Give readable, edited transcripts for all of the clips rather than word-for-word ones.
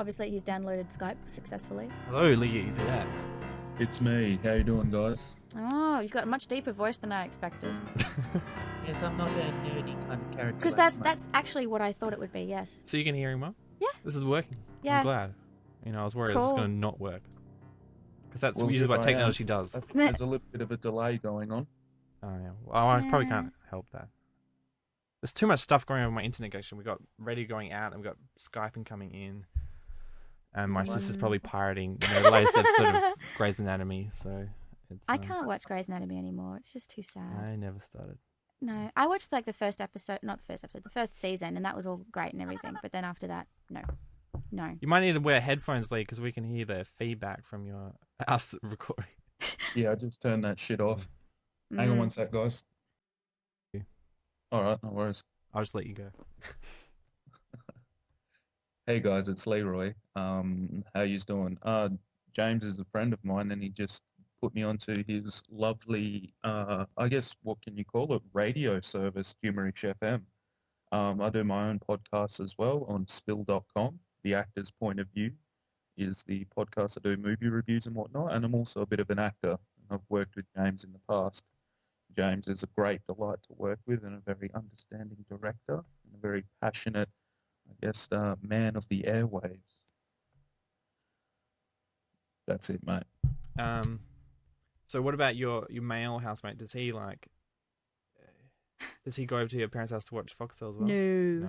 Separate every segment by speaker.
Speaker 1: Obviously, he's downloaded Skype successfully.
Speaker 2: Hello, Lee. There.
Speaker 3: It's me. How you doing, guys?
Speaker 1: Oh, you've got a much deeper voice than I expected.
Speaker 3: Yes, I'm not a nerdy kind of character.
Speaker 1: Because that's actually what I thought it would be, yes.
Speaker 2: So you can hear him well?
Speaker 1: Yeah.
Speaker 2: This is working.
Speaker 1: Yeah.
Speaker 2: I'm glad. I was worried it was going to not work. Because that's
Speaker 3: Well,
Speaker 2: usually what
Speaker 3: I
Speaker 2: technology does.
Speaker 3: There's a little bit of a delay going on.
Speaker 2: Oh, yeah. Well, I probably can't help that. There's too much stuff going on with my internet connection. We've got radio going out and we've got Skyping coming in. And my sister's probably pirating the latest episode of Grey's Anatomy. So
Speaker 1: I can't watch Grey's Anatomy anymore. It's just too sad.
Speaker 2: I never started.
Speaker 1: No, I watched like the first season, and that was all great and everything. But then after that, no.
Speaker 2: You might need to wear headphones, Lee, because we can hear the feedback from us recording.
Speaker 3: Yeah, I just turned that shit off. Hang on one sec, guys. All right, no worries.
Speaker 2: I'll just let you go.
Speaker 3: Hey guys, it's Leeroy. How you doing? James is a friend of mine, and he just put me onto his lovely, I guess, what can you call it, radio service, Humorich FM. I do my own podcast as well on spill.com. The Actor's Point of View is the podcast. I do movie reviews and whatnot, and I'm also a bit of an actor. I've worked with James in the past. James is a great delight to work with and a very understanding director and a very passionate, I guess, man of the airwaves. That's it, mate.
Speaker 2: So what about your male housemate? Does he go over to your parents' house to watch Foxtel as well?
Speaker 1: No.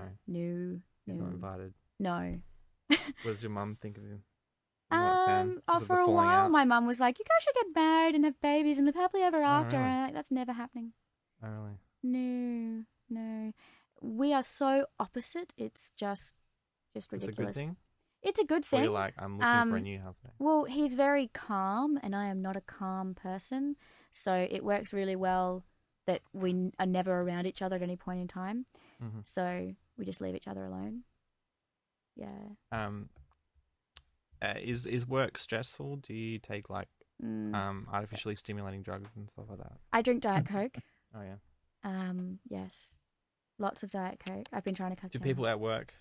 Speaker 2: He's not invited.
Speaker 1: No.
Speaker 2: What does your mum think of him?
Speaker 1: For a while, my mum was like, "You guys should get married and have babies and live happily ever after."
Speaker 2: really?
Speaker 1: And I'm like, that's never happening.
Speaker 2: Oh, really?
Speaker 1: No. We are so opposite. It's just ridiculous.
Speaker 2: It's a good thing?
Speaker 1: It's a good thing.
Speaker 2: Or you're like, I'm looking for a new housemate.
Speaker 1: Well, he's very calm, and I am not a calm person. So it works really well that we are never around each other at any point in time.
Speaker 2: Mm-hmm.
Speaker 1: So we just leave each other alone. Yeah.
Speaker 2: Is work stressful? Do you take artificially stimulating drugs and stuff like that?
Speaker 1: I drink Diet Coke.
Speaker 2: Oh yeah.
Speaker 1: Yes. Lots of Diet Coke. I've been trying to cut
Speaker 2: Do
Speaker 1: down.
Speaker 2: people at work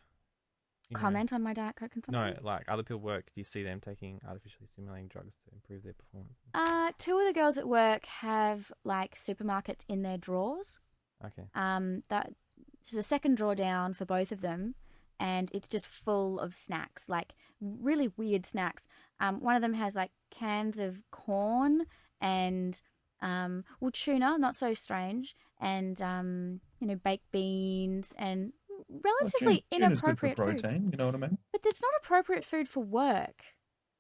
Speaker 1: comment on my Diet Coke consumption?
Speaker 2: No, like other people at work, do you see them taking artificially stimulating drugs to improve their performance?
Speaker 1: 2 of the girls at work have like supermarkets in their drawers.
Speaker 2: Okay.
Speaker 1: So the second drawer down for both of them, and it's just full of snacks, like really weird snacks. One of them has like cans of corn and tuna, not so strange, and baked beans and relatively inappropriate
Speaker 3: good for protein,
Speaker 1: food.
Speaker 3: You know what I mean?
Speaker 1: But it's not appropriate food for work.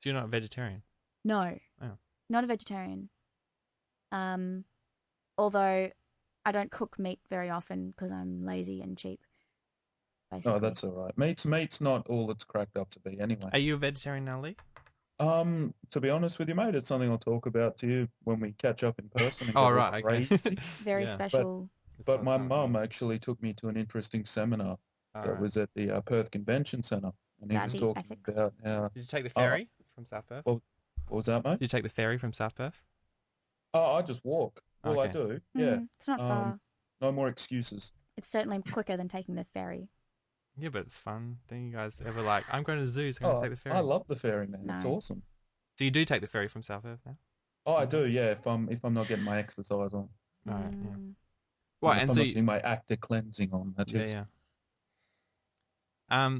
Speaker 2: So you're not a vegetarian?
Speaker 1: No.
Speaker 2: Oh.
Speaker 1: Not a vegetarian. Although I don't cook meat very often because I'm lazy and cheap. Basically.
Speaker 3: Oh, that's all right. Meat's not all it's cracked up to be anyway.
Speaker 2: Are you a vegetarian now, Lee?
Speaker 3: To be honest with you, mate, it's something I'll talk about to you when we catch up in person. And
Speaker 2: right, okay.
Speaker 1: Very special.
Speaker 3: But my mum actually took me to an interesting seminar that was at the Perth Convention Centre, and he was talking about how.
Speaker 2: Did you take the ferry from South Perth?
Speaker 3: What was that, mate?
Speaker 2: Did you take the ferry from South Perth?
Speaker 3: Oh, I just walk. Well,
Speaker 2: Okay.
Speaker 3: I do. Yeah.
Speaker 1: It's not far.
Speaker 3: No more excuses.
Speaker 1: It's certainly quicker than taking the ferry.
Speaker 2: Yeah, but it's fun. Don't you guys ever I'm going to the zoo, so I'm going to take the ferry?
Speaker 3: I love the ferry, man.
Speaker 1: No.
Speaker 3: It's awesome.
Speaker 2: So you do take the ferry from South Perth now?
Speaker 3: Oh, I do. Yeah, if I'm not getting my exercise on.
Speaker 2: Right. Yeah. Well,
Speaker 3: if
Speaker 2: and
Speaker 3: I'm
Speaker 2: so
Speaker 3: not getting my actor cleansing on. That's it.
Speaker 2: Yeah.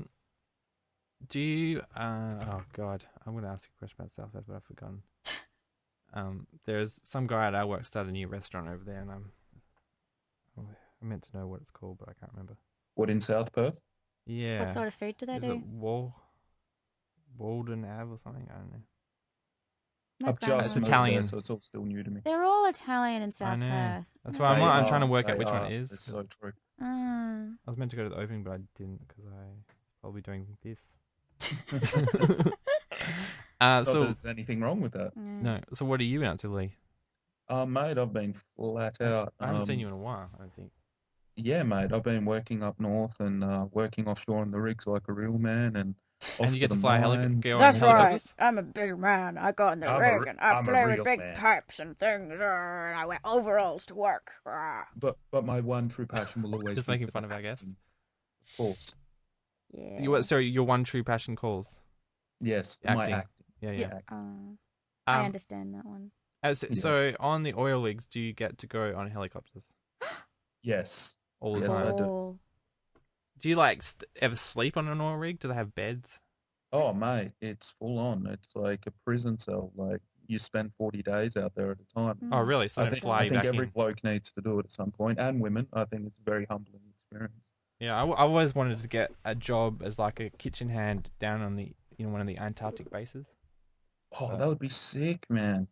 Speaker 2: Do you? Oh God, I'm going to ask you a question about South Perth, but I've forgotten. There's some guy at our work started a new restaurant over there, and I meant to know what it's called, but I can't remember.
Speaker 3: What, in South Perth?
Speaker 2: Yeah.
Speaker 1: What sort of food do they
Speaker 2: Is
Speaker 1: do?
Speaker 2: it Walden Ave or something? I don't know.
Speaker 1: It's
Speaker 2: Italian.
Speaker 3: There, so it's all still new to me.
Speaker 1: They're all Italian in South
Speaker 2: I know.
Speaker 1: Perth.
Speaker 2: That's why I'm trying to work out which one it is.
Speaker 3: It's so true.
Speaker 2: I was meant to go to the opening, but I didn't because I was probably doing this.
Speaker 3: So there's anything wrong with that?
Speaker 2: No. So what are you out to, Lee?
Speaker 3: Mate, I've been flat out.
Speaker 2: I haven't seen you in a while, I don't think.
Speaker 3: Yeah, mate, I've been working up north and working offshore on the rigs like a real man, and
Speaker 2: you get to fly a helicopter.
Speaker 1: That's right. I'm a big man. I go on the rig and I play with big
Speaker 3: man.
Speaker 1: pipes and things, and I wear overalls to work.
Speaker 3: But my one true passion will always
Speaker 2: just
Speaker 3: be
Speaker 2: making fun of our guest.
Speaker 3: Of course.
Speaker 1: Yeah.
Speaker 2: Your one true passion calls.
Speaker 3: Yes, my
Speaker 2: Acting.
Speaker 3: acting.
Speaker 2: Yeah,
Speaker 1: Yeah.
Speaker 2: yeah.
Speaker 1: I
Speaker 2: Um,
Speaker 1: understand that one.
Speaker 2: so on the oil rigs, do you get to go on helicopters
Speaker 3: Yes.
Speaker 2: all the
Speaker 3: Yes, I
Speaker 2: time?
Speaker 3: do.
Speaker 1: Cool.
Speaker 2: Do you like ever sleep on an oil rig? Do they have beds?
Speaker 3: Oh, mate, it's full on. It's like a prison cell. Like you spend 40 days out there at a time.
Speaker 2: Oh,
Speaker 1: Mm,
Speaker 2: really? So
Speaker 3: I
Speaker 2: they don't
Speaker 3: think
Speaker 2: fly
Speaker 3: I
Speaker 2: you
Speaker 3: think
Speaker 2: back
Speaker 3: every
Speaker 2: in?
Speaker 3: bloke needs to do it at some point, and women. I think it's a very humbling experience.
Speaker 2: Yeah, I always wanted to get a job as like a kitchen hand down on the one of the Antarctic bases.
Speaker 3: Oh, that would be sick, man.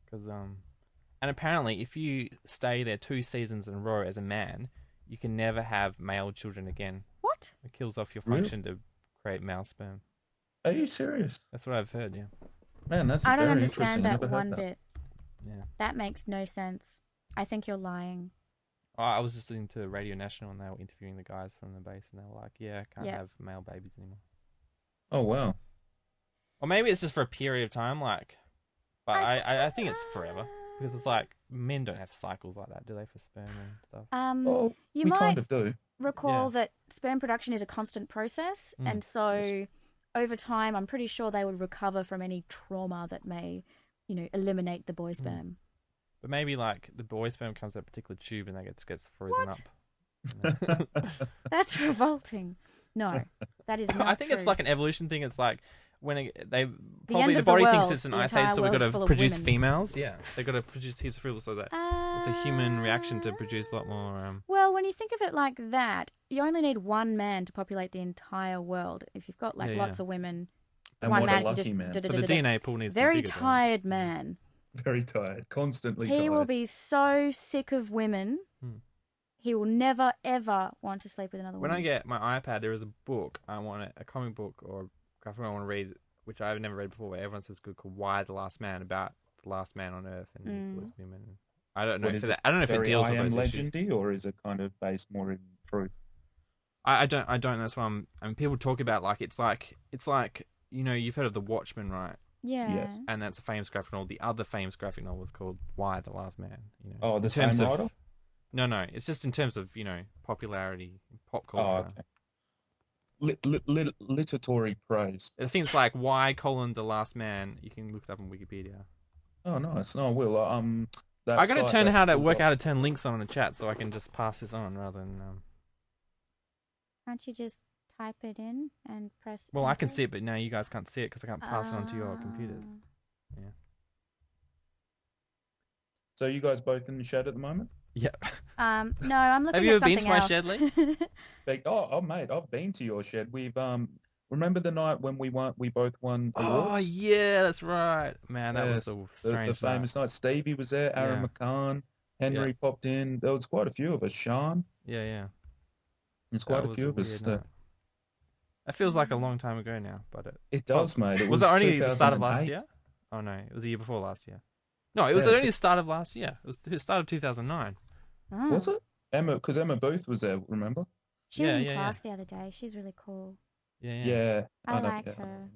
Speaker 2: Because and apparently if you stay there 2 seasons in a row as a man, you can never have male children again.
Speaker 1: What?
Speaker 2: It kills off your
Speaker 3: Really?
Speaker 2: function to create male sperm.
Speaker 3: Are you serious?
Speaker 2: That's what I've heard. Yeah.
Speaker 3: Man, that's
Speaker 1: I don't
Speaker 3: very
Speaker 1: understand
Speaker 3: interesting. I
Speaker 1: that
Speaker 3: never
Speaker 1: one
Speaker 3: heard that.
Speaker 1: bit.
Speaker 2: Yeah.
Speaker 1: That makes no sense. I think you're lying.
Speaker 2: I was just listening to Radio National and they were interviewing the guys from the base and they were like, "Yeah, I can't
Speaker 1: Yeah.
Speaker 2: have male babies anymore."
Speaker 3: Oh, wow.
Speaker 2: Or maybe it's just for a period of time, like. But I think it's forever because it's like men don't have cycles like that, do they, for sperm and stuff?
Speaker 3: Oh,
Speaker 1: You
Speaker 3: we
Speaker 1: might
Speaker 3: kind of do.
Speaker 1: recall
Speaker 2: Yeah.
Speaker 1: that sperm production is a constant process,
Speaker 2: Mm.
Speaker 1: and so over time, I'm pretty sure they would recover from any trauma that may, eliminate the boy sperm.
Speaker 2: But maybe like the boy sperm comes out a particular tube and they just gets frozen
Speaker 1: What?
Speaker 2: up.
Speaker 1: That's revolting. No, that is not
Speaker 2: I think it's
Speaker 1: true.
Speaker 2: like an evolution thing. It's like when the
Speaker 1: end
Speaker 2: body
Speaker 1: of the
Speaker 2: thinks
Speaker 1: world,
Speaker 2: it's an
Speaker 1: the
Speaker 2: ice age,
Speaker 1: entire
Speaker 2: so we've got
Speaker 1: world's
Speaker 2: to
Speaker 1: full of
Speaker 2: produce
Speaker 1: women.
Speaker 2: females. Yeah, they've got to produce heaps of females so that it's a human reaction to produce a lot more.
Speaker 1: Well, when you think of it like that, you only need one man to populate the entire world. If you've got
Speaker 2: Yeah,
Speaker 1: lots
Speaker 2: yeah.
Speaker 1: of women,
Speaker 3: And
Speaker 1: one
Speaker 3: what a
Speaker 1: man can
Speaker 3: lucky
Speaker 1: just
Speaker 3: man.
Speaker 2: But the DNA pool needs to be
Speaker 1: very
Speaker 2: bigger, doesn't it?
Speaker 1: tired man.
Speaker 3: Very tired. Constantly
Speaker 1: He
Speaker 3: tired.
Speaker 1: will be so sick of women.
Speaker 2: Hmm.
Speaker 1: He will never ever want to sleep with another
Speaker 2: When
Speaker 1: woman.
Speaker 2: I get my iPad, there is a book I want a comic book or graphic I want to read, which I've never read before. Where everyone says good, called "Why the Last Man," about the last man on Earth and his women. I don't know
Speaker 3: What
Speaker 2: if
Speaker 3: is
Speaker 2: it, I don't know if it
Speaker 3: very
Speaker 2: deals
Speaker 3: I
Speaker 2: with
Speaker 3: am
Speaker 2: those issues.
Speaker 3: legendy, or is it kind of based more in truth?
Speaker 2: I don't. That's why I mean, people talk about like it's like you've heard of The Watchmen, right?
Speaker 1: Yeah.
Speaker 3: Yes.
Speaker 2: And that's a famous graphic novel. The other famous graphic novel was called "Why the Last Man."
Speaker 3: Oh,
Speaker 2: in
Speaker 3: the
Speaker 2: terms
Speaker 3: same
Speaker 2: of
Speaker 3: writer?
Speaker 2: no, it's just in terms of popularity, pop
Speaker 3: Oh,
Speaker 2: culture.
Speaker 3: okay. Literary praise.
Speaker 2: I think it's like "Why the Last Man." You can look it up on Wikipedia.
Speaker 3: Oh, nice. No, I will. That
Speaker 2: I gotta
Speaker 3: site
Speaker 2: turn
Speaker 3: that
Speaker 2: how to
Speaker 3: you've
Speaker 2: work
Speaker 3: got-
Speaker 2: out how to turn links on in the chat so I can just pass this on rather than.
Speaker 1: Can't you just type it in and press?
Speaker 2: Well, I can
Speaker 1: enter?
Speaker 2: see it, but now you guys can't see it because I can't pass it on to your computers.
Speaker 1: Ah.
Speaker 2: Yeah.
Speaker 3: So you guys both in the shed at the moment?
Speaker 2: Yep.
Speaker 1: No, I'm looking
Speaker 2: Have you
Speaker 1: at
Speaker 2: ever been
Speaker 1: something
Speaker 2: to my
Speaker 1: else.
Speaker 2: shed, Lee?
Speaker 3: Oh, mate, I've been to your shed. We've remember the night when we both won awards?
Speaker 2: Oh yeah, that's right, man. That was
Speaker 3: Yes,
Speaker 2: the strange
Speaker 3: the famous night. Stevie was there. Aaron
Speaker 2: Yeah.
Speaker 3: McCann, Henry popped in. There was quite a few of us. Sean.
Speaker 2: Yeah.
Speaker 3: There's quite
Speaker 2: That
Speaker 3: a
Speaker 2: was
Speaker 3: few of
Speaker 2: weird
Speaker 3: us.
Speaker 2: night. It feels like a long time ago now, but
Speaker 3: It does, mate. It
Speaker 2: was it only the start of
Speaker 3: 2008.
Speaker 2: last year? Oh no, it was the year before last year. No, it was
Speaker 3: Yeah,
Speaker 2: only the start of last year. It was the start of 2009.
Speaker 1: Ah.
Speaker 3: Was it? Because Emma Booth was there. Remember?
Speaker 1: She was
Speaker 2: Yeah,
Speaker 1: in
Speaker 2: yeah,
Speaker 1: class the other day. She's really cool.
Speaker 2: Yeah.
Speaker 3: Yeah.
Speaker 1: I
Speaker 3: don't-
Speaker 1: like
Speaker 3: yeah,
Speaker 1: her.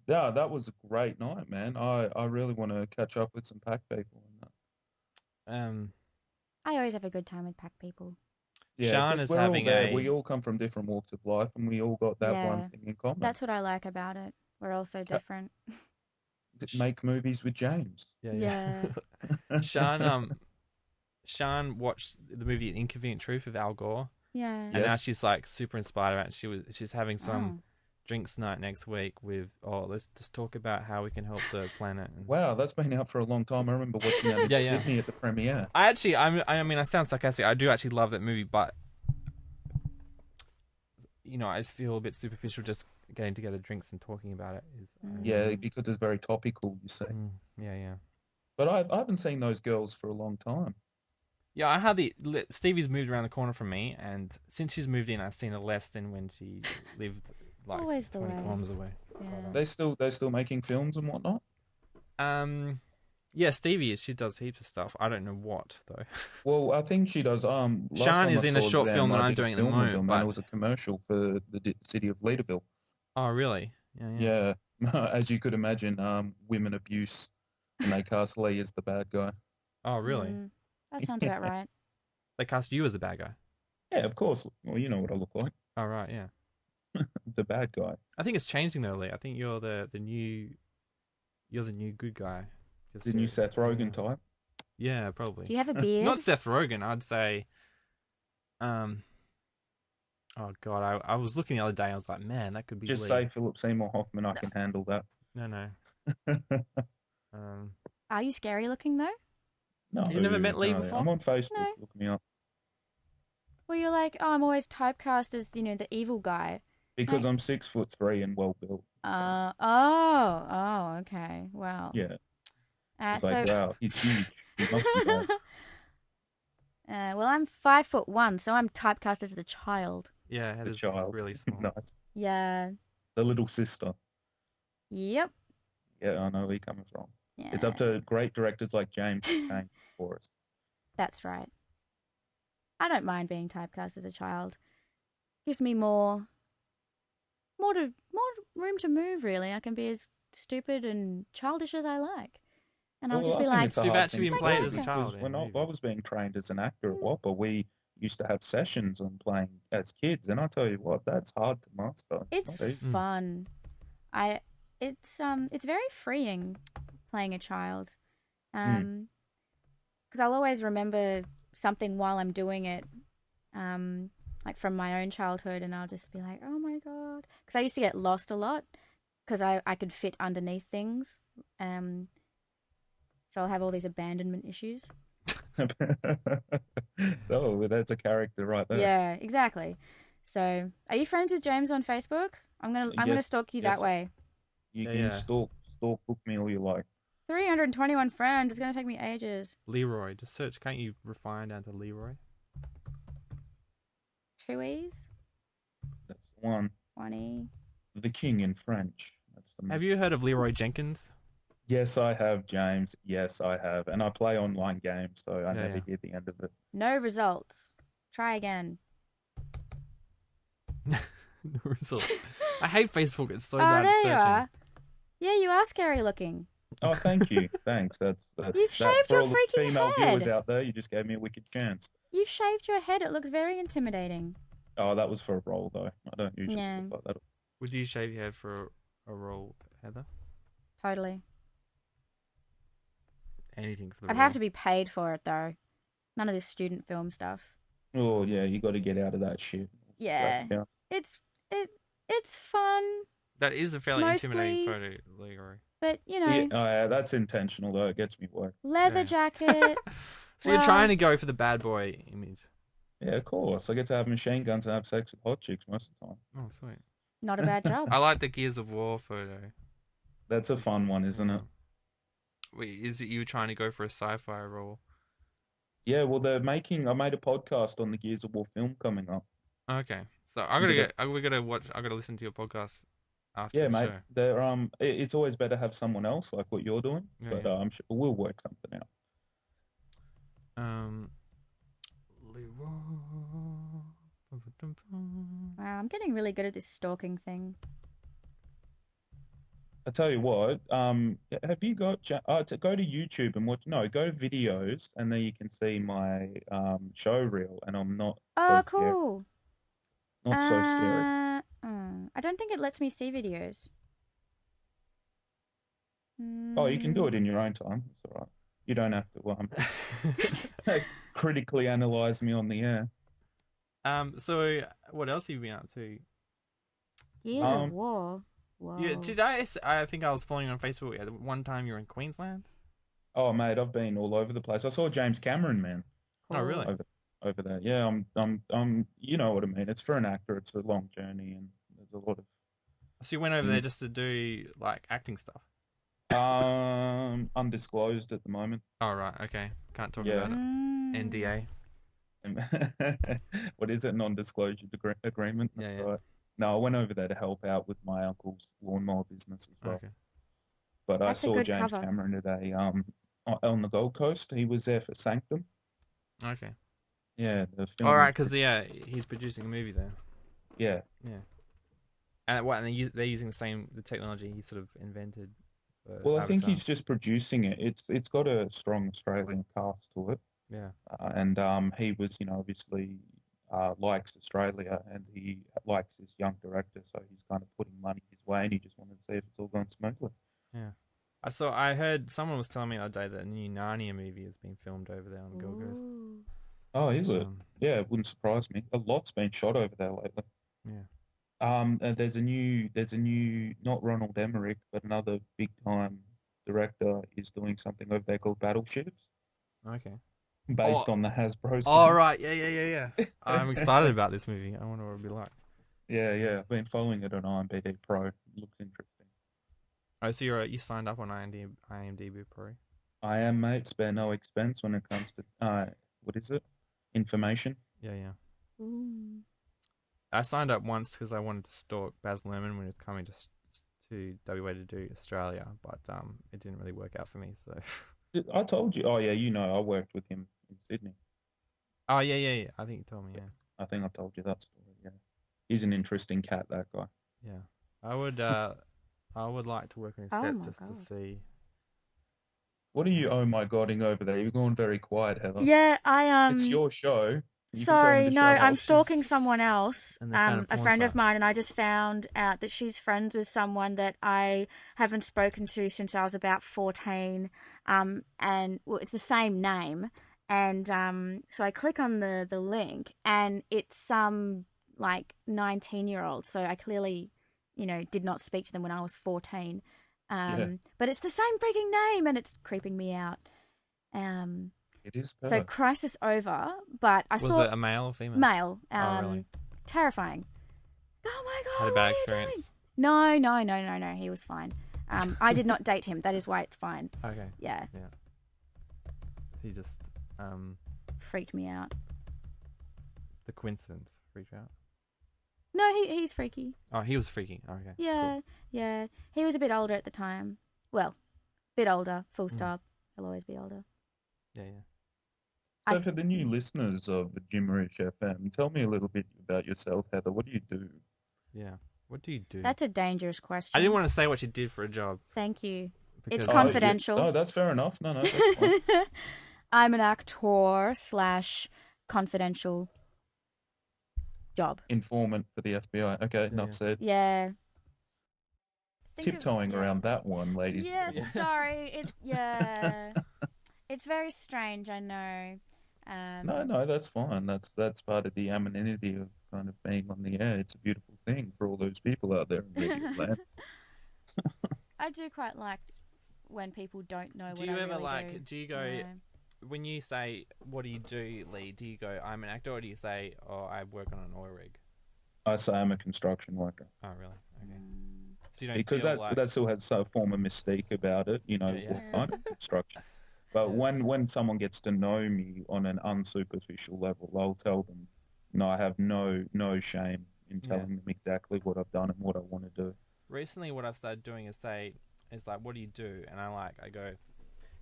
Speaker 3: Yeah, that was a great night, man. I really want to catch up with some pack people.
Speaker 1: I always have a good time with pack people.
Speaker 3: Yeah,
Speaker 2: Sean
Speaker 3: 'cause
Speaker 2: is
Speaker 3: we're all
Speaker 2: having
Speaker 3: there.
Speaker 2: a-
Speaker 3: We all come from different walks of life, and we all got that
Speaker 1: Yeah.
Speaker 3: one thing in common.
Speaker 1: That's what I like about it. We're all so different.
Speaker 3: Make movies with James.
Speaker 1: Yeah.
Speaker 2: Sean watched the movie An Inconvenient Truth of Al Gore,
Speaker 1: Yeah.
Speaker 2: and now
Speaker 3: Yes.
Speaker 2: she's like super inspired about it. She's having some
Speaker 1: Oh.
Speaker 2: drinks night next week with let's just talk about how we can help the planet. And
Speaker 3: Wow, that's been out for a long time. I remember watching that in
Speaker 2: Yeah.
Speaker 3: Sydney at the premiere.
Speaker 2: I mean, I sound sarcastic. I do actually love that movie, but I just feel a bit superficial just getting together drinks and talking about it.
Speaker 3: Yeah, because it's very topical, you see.
Speaker 2: Yeah.
Speaker 3: But I haven't seen those girls for a long time.
Speaker 2: Yeah, I had Stevie's moved around the corner from me, and since she's moved in, I've seen her less than when she lived like
Speaker 1: Always the
Speaker 2: 20
Speaker 1: way.
Speaker 2: kilometers away.
Speaker 1: Yeah.
Speaker 3: They're still making films and whatnot.
Speaker 2: Yeah, Stevie she does heaps of stuff. I don't know what though.
Speaker 3: Well, I think she does. Last
Speaker 2: Sean
Speaker 3: time
Speaker 2: is
Speaker 3: I
Speaker 2: in a
Speaker 3: saw
Speaker 2: short
Speaker 3: them,
Speaker 2: film that
Speaker 3: I
Speaker 2: I'm
Speaker 3: did a
Speaker 2: doing at the
Speaker 3: film with
Speaker 2: moment,
Speaker 3: them,
Speaker 2: but-
Speaker 3: and it was a commercial for the city of Leaderville.
Speaker 2: Oh, really? Yeah.
Speaker 3: Yeah, as you could imagine, women abuse, and they cast Lee as the bad guy.
Speaker 2: Oh, really?
Speaker 1: That sounds about right.
Speaker 2: They cast you as the bad guy.
Speaker 3: Yeah, of course. Well, you know what I look like.
Speaker 2: Oh, right. Yeah.
Speaker 3: the bad guy.
Speaker 2: I think it's changing though, Lee. I think you're the new good guy. Just
Speaker 3: The new Seth Rogen
Speaker 2: yeah.
Speaker 3: type.
Speaker 2: Yeah, probably.
Speaker 1: Do you have a beard?
Speaker 2: Not Seth Rogen. I'd say. Oh God, I was looking the other day. I was like, man, that could be
Speaker 3: Just
Speaker 2: Lee.
Speaker 3: say Philip Seymour Hoffman. I can handle that.
Speaker 2: No.
Speaker 1: Are you scary looking though?
Speaker 3: No,
Speaker 2: You've never met Lee before?
Speaker 3: I'm on Facebook.
Speaker 1: No.
Speaker 3: Look me up.
Speaker 1: Well, you're like, oh, I'm always typecast as the evil guy.
Speaker 3: Because I'm 6'3" and well built.
Speaker 1: Okay. Well.
Speaker 3: Yeah. It's
Speaker 1: So.
Speaker 3: like, wow, he's huge. He must be bad.
Speaker 1: Well, I'm 5'1", so I'm typecast as the child.
Speaker 2: Yeah,
Speaker 3: The
Speaker 2: Heather's
Speaker 3: child.
Speaker 2: really small.
Speaker 3: Nice.
Speaker 1: Yeah.
Speaker 3: The little sister.
Speaker 1: Yep.
Speaker 3: Yeah, I know where you're coming from.
Speaker 1: Yeah.
Speaker 3: It's up to great directors like James to change for us.
Speaker 1: That's right. I don't mind being typecast as a child. Gives me more room to move. Really, I can be as stupid and childish as I like, and I'll just be like,
Speaker 2: So you've actually been played as a child.
Speaker 3: When I was being trained as an actor at Whopper, we used to have sessions on playing as kids, and I tell you what, that's hard to master.
Speaker 1: It's fun. It's very freeing playing a child, because I'll always remember something while I'm doing it, like from my own childhood, and I'll just be like, oh my God, because I used to get lost a lot because I could fit underneath things, so I'll have all these abandonment issues.
Speaker 3: Oh, that's a character right there.
Speaker 1: Yeah, exactly. So, are you friends with James on Facebook? I'm gonna stalk you that way.
Speaker 3: You can stalk book me all you like.
Speaker 1: 321 friends. It's gonna take me ages.
Speaker 2: Leeroy. Just search. Can't you refine down to Leeroy?
Speaker 1: 2 E's.
Speaker 3: That's the one.
Speaker 1: 1 E.
Speaker 3: The King in French. That's the
Speaker 2: Have you heard of Leeroy Jenkins?
Speaker 3: Yes, I have, James. Yes, I have. And I play online games, so I never hear the end of it.
Speaker 1: No results. Try again.
Speaker 2: No results. I hate Facebook. It's so bad at
Speaker 1: there
Speaker 2: searching.
Speaker 1: you are. Yeah, you are scary looking.
Speaker 3: Oh, thank you. Thanks.
Speaker 1: You've shaved
Speaker 3: for
Speaker 1: your
Speaker 3: all the
Speaker 1: freaking
Speaker 3: female
Speaker 1: head.
Speaker 3: viewers out there, you just gave me a wicked chance.
Speaker 1: You've shaved your head. It looks very intimidating.
Speaker 3: Oh, that was for a role, though. I don't usually look like that.
Speaker 2: Would you shave your head for a role, Heather?
Speaker 1: Totally.
Speaker 2: Anything for the
Speaker 1: I'd
Speaker 2: role.
Speaker 1: have to be paid for it, though. None of this student film stuff.
Speaker 3: Oh, yeah, you got to get out of that shit.
Speaker 1: Yeah. It's fun.
Speaker 2: That is a fairly
Speaker 1: Mostly,
Speaker 2: intimidating photo, Leroy.
Speaker 1: But,
Speaker 3: Yeah, that's intentional, though. It gets me work.
Speaker 1: Leather jacket.
Speaker 2: So you're trying to go for the bad boy image.
Speaker 3: Yeah, of course. I get to have machine guns and have sex with hot chicks most of the time.
Speaker 2: Oh, sweet.
Speaker 1: Not a bad job.
Speaker 2: I like the Gears of War photo.
Speaker 3: That's a fun one, isn't it?
Speaker 2: Wait, is it you trying to go for a sci-fi role?
Speaker 3: Yeah, well, I made a podcast on the Gears of War film coming up.
Speaker 2: Okay, so we gotta watch. I gotta listen to your podcast after
Speaker 3: Yeah,
Speaker 2: the
Speaker 3: mate.
Speaker 2: show.
Speaker 3: It's always better to have someone else like what you're doing, but I'm sure we'll work something out.
Speaker 1: Wow, I'm getting really good at this stalking thing.
Speaker 3: I tell you what, have you got to go to YouTube and watch? No, go to videos, and then you can see my show reel, and I'm not.
Speaker 1: Oh,
Speaker 3: so scary.
Speaker 1: cool.
Speaker 3: Not so scary.
Speaker 1: I don't think it lets me see videos.
Speaker 3: Oh, you can do it in your own time. It's all right. You don't have to critically analyze me on the air.
Speaker 2: So what else have you been up to?
Speaker 1: Gears of War. Whoa.
Speaker 2: Yeah, I think I was following you on Facebook at one time you were in Queensland.
Speaker 3: Oh, mate, I've been all over the place. I saw James Cameron, man.
Speaker 2: Oh, really?
Speaker 3: Over there. Yeah, I'm. You know what I mean. It's for an actor. It's a long journey, and there's a lot of.
Speaker 2: So you went over there just to do like acting stuff.
Speaker 3: Undisclosed at the moment.
Speaker 2: Oh, right. Okay. Can't talk about it. NDA.
Speaker 3: What is it? Non-disclosure agreement. That's right. No, I went over there to help out with my uncle's lawnmower business as well.
Speaker 2: Okay.
Speaker 3: But
Speaker 1: That's
Speaker 3: I saw James Cameron today on the Gold Coast. He was there for Sanctum.
Speaker 2: Okay.
Speaker 3: Yeah. The film.
Speaker 2: All right, because he's producing a movie there.
Speaker 3: Yeah.
Speaker 2: Yeah. And they're using the technology he sort of invented.
Speaker 3: Well, I think he's just producing it. It's got a strong Australian cast to it.
Speaker 2: Yeah.
Speaker 3: And he was, obviously likes Australia and he likes this young director, so he's kind of putting money his way, and he just wanted to see if it's all going smoothly.
Speaker 2: Yeah. I heard someone was telling me the other day that a new Narnia movie has been filmed over there on Gold Coast.
Speaker 1: Ooh.
Speaker 3: Oh, is it?
Speaker 2: Um,
Speaker 3: Yeah, it wouldn't surprise me. A lot's been shot over there lately.
Speaker 2: yeah.
Speaker 3: And there's a new, not Ronald Emmerich, but another big time director is doing something over there called Battleships,
Speaker 2: Okay.
Speaker 3: based on the Hasbro's
Speaker 2: All
Speaker 3: game.
Speaker 2: right. Yeah. I'm excited about this movie. I wonder what it'll be like.
Speaker 3: Yeah. I've been following it on IMDb Pro. It looks interesting.
Speaker 2: Oh, so you signed up on IMDb Pro?
Speaker 3: I am, mate. Spare no expense when it comes to what is it? Information.
Speaker 2: Yeah.
Speaker 1: Ooh.
Speaker 2: I signed up once because I wanted to stalk Baz Luhrmann when he was coming to WA to do Australia, but it didn't really work out for me. So.
Speaker 3: I told you. Oh yeah, I worked with him in Sydney.
Speaker 2: Oh yeah. I think you told me. Yeah.
Speaker 3: I think I told you that story. Yeah, he's an interesting cat. That guy.
Speaker 2: Yeah. I would like to work on his
Speaker 1: Oh
Speaker 2: set
Speaker 1: my
Speaker 2: just
Speaker 1: God.
Speaker 2: to see.
Speaker 3: What are you oh my godding over there? You're going very quiet, Heather.
Speaker 1: Yeah,
Speaker 3: It's your show. You can tell me
Speaker 1: Sorry,
Speaker 3: to
Speaker 1: no,
Speaker 3: shut
Speaker 1: I'm
Speaker 3: up.
Speaker 1: stalking someone else,
Speaker 2: And they're fan of
Speaker 1: a
Speaker 2: porn
Speaker 1: friend of
Speaker 2: site.
Speaker 1: mine, and I just found out that she's friends with someone that I haven't spoken to since I was about 14, and well, it's the same name, and so I click on the link, and it's some like 19-year-old, so I clearly, did not speak to them when I was 14,
Speaker 3: Yeah.
Speaker 1: but it's the same freaking name, and it's creeping me out.
Speaker 3: It is
Speaker 1: So
Speaker 3: better.
Speaker 1: crisis over, but I
Speaker 2: Was
Speaker 1: saw
Speaker 2: it a male or female?
Speaker 1: male.
Speaker 2: Oh, really?
Speaker 1: Terrifying. Oh my God!
Speaker 2: Had a
Speaker 1: what
Speaker 2: bad
Speaker 1: are you
Speaker 2: experience.
Speaker 1: doing? No. He was fine. I did not date him. That is why it's fine.
Speaker 2: Okay.
Speaker 1: Yeah,
Speaker 2: He just
Speaker 1: freaked me out.
Speaker 2: the coincidence freaked out.
Speaker 1: No, he's freaky.
Speaker 2: Oh, he was freaking. Okay.
Speaker 1: Yeah,
Speaker 2: Cool.
Speaker 1: yeah. He was a bit older at the time. Well, bit older. Full
Speaker 2: Mm.
Speaker 1: stop. He'll always be older.
Speaker 2: Yeah.
Speaker 3: So
Speaker 1: I-
Speaker 3: for the new listeners of Jimmerish FM, tell me a little bit about yourself, Heather. What do you do?
Speaker 2: Yeah. What do you do?
Speaker 1: That's a dangerous question.
Speaker 2: I didn't want to say what you did for a job.
Speaker 1: Thank you.
Speaker 2: Because
Speaker 1: It's confidential.
Speaker 3: Oh, that's fair enough. No, that's fine.
Speaker 1: I'm an actor / confidential job.
Speaker 3: Informant for the FBI. Okay,
Speaker 2: Yeah.
Speaker 3: enough said.
Speaker 1: Yeah.
Speaker 3: Tiptoeing around that one, ladies.
Speaker 1: Yes,
Speaker 2: Yeah.
Speaker 1: sorry. It's very strange, I know.
Speaker 3: No, that's fine. That's part of the anonymity of kind of being on the air. It's a beautiful thing for all those people out there in radio land.
Speaker 1: I do quite like when people don't know
Speaker 2: Do
Speaker 1: what
Speaker 2: you
Speaker 1: I
Speaker 2: ever
Speaker 1: really do.
Speaker 2: do you go
Speaker 1: Yeah.
Speaker 2: when you say what do you do, Lee? Do you go I'm an actor, or do you say I work on an oil rig?
Speaker 3: I say I'm a construction worker
Speaker 2: Oh, really? Okay.
Speaker 1: Mm.
Speaker 2: So you don't
Speaker 3: because
Speaker 2: feel like
Speaker 3: that still has some form of mystique about it.
Speaker 2: Yeah.
Speaker 3: What kind of construction. But
Speaker 2: Yeah.
Speaker 3: when someone gets to know me on an unsuperficial level, I'll tell them, no, I have no shame in telling them exactly what I've done and what I want to do.
Speaker 2: recently what I've started doing is like, what do you do? And I go,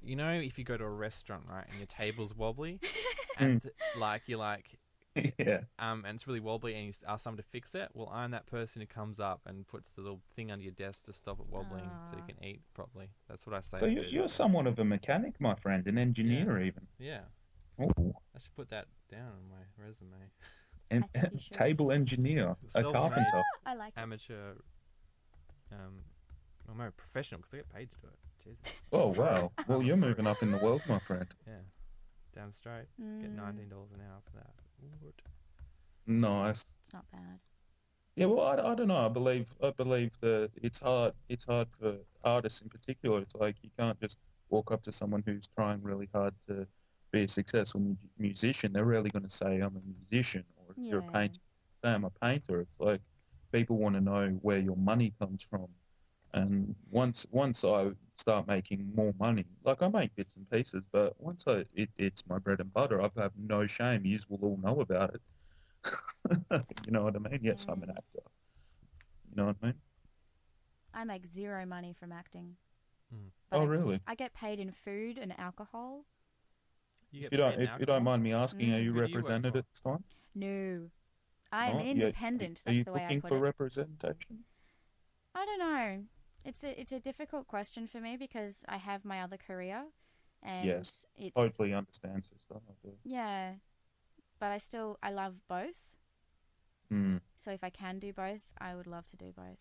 Speaker 2: if you go to a restaurant, right, and your table's wobbly, and you're like,
Speaker 3: Yeah.
Speaker 2: and it's really wobbly, and you ask someone to fix it. Well, I'm that person who comes up and puts the little thing under your desk to stop it wobbling, so you can eat properly. That's what I say.
Speaker 3: So
Speaker 2: I do
Speaker 3: you're
Speaker 2: these days.
Speaker 3: somewhat of a mechanic, my friend, an engineer even.
Speaker 2: Yeah,
Speaker 3: Oh,
Speaker 2: I should put that down on my resume.
Speaker 3: and
Speaker 1: I think you should.
Speaker 3: table engineer, a
Speaker 2: Self-made.
Speaker 3: carpenter.
Speaker 1: I like it.
Speaker 2: Amateur, well, no, professional because I get paid to do it. Jesus.
Speaker 3: Oh wow. Well, you're moving up in the world, my friend.
Speaker 2: Yeah, damn straight. Get $19 an hour for that. What?
Speaker 3: Nice.
Speaker 1: It's not bad.
Speaker 3: Yeah, well, I don't know. I believe that it's hard. It's hard for artists in particular. It's like you can't just walk up to someone who's trying really hard to be a successful musician. They're rarely going to say I'm a musician, or if you're a
Speaker 1: Yeah.
Speaker 3: painter, say I'm a painter. It's like people want to know where your money comes from. And once I start making more money, like I make bits and pieces, but once it's my bread and butter, I have no shame. You will all know about it. You know what I mean? Yes, I'm an actor. You know what I mean?
Speaker 1: I make zero money from acting.
Speaker 2: Mm.
Speaker 1: But
Speaker 3: Oh, really?
Speaker 1: I get paid in food and alcohol.
Speaker 3: If you don't mind me asking, are you
Speaker 2: Who do you work
Speaker 3: represented
Speaker 2: for?
Speaker 3: at this time?
Speaker 1: No. I'm
Speaker 3: Oh, yeah.
Speaker 1: independent.
Speaker 3: Are
Speaker 1: That's
Speaker 3: you
Speaker 1: the way I
Speaker 3: looking
Speaker 1: put
Speaker 3: for
Speaker 1: it.
Speaker 3: representation?
Speaker 1: I don't know. It's a difficult question for me because I have my other career, and
Speaker 3: Yes.
Speaker 1: it's
Speaker 3: Totally understand, sister. I do.
Speaker 1: yeah. but I love both.
Speaker 3: Mm.
Speaker 1: So if I can do both, I would love to do both.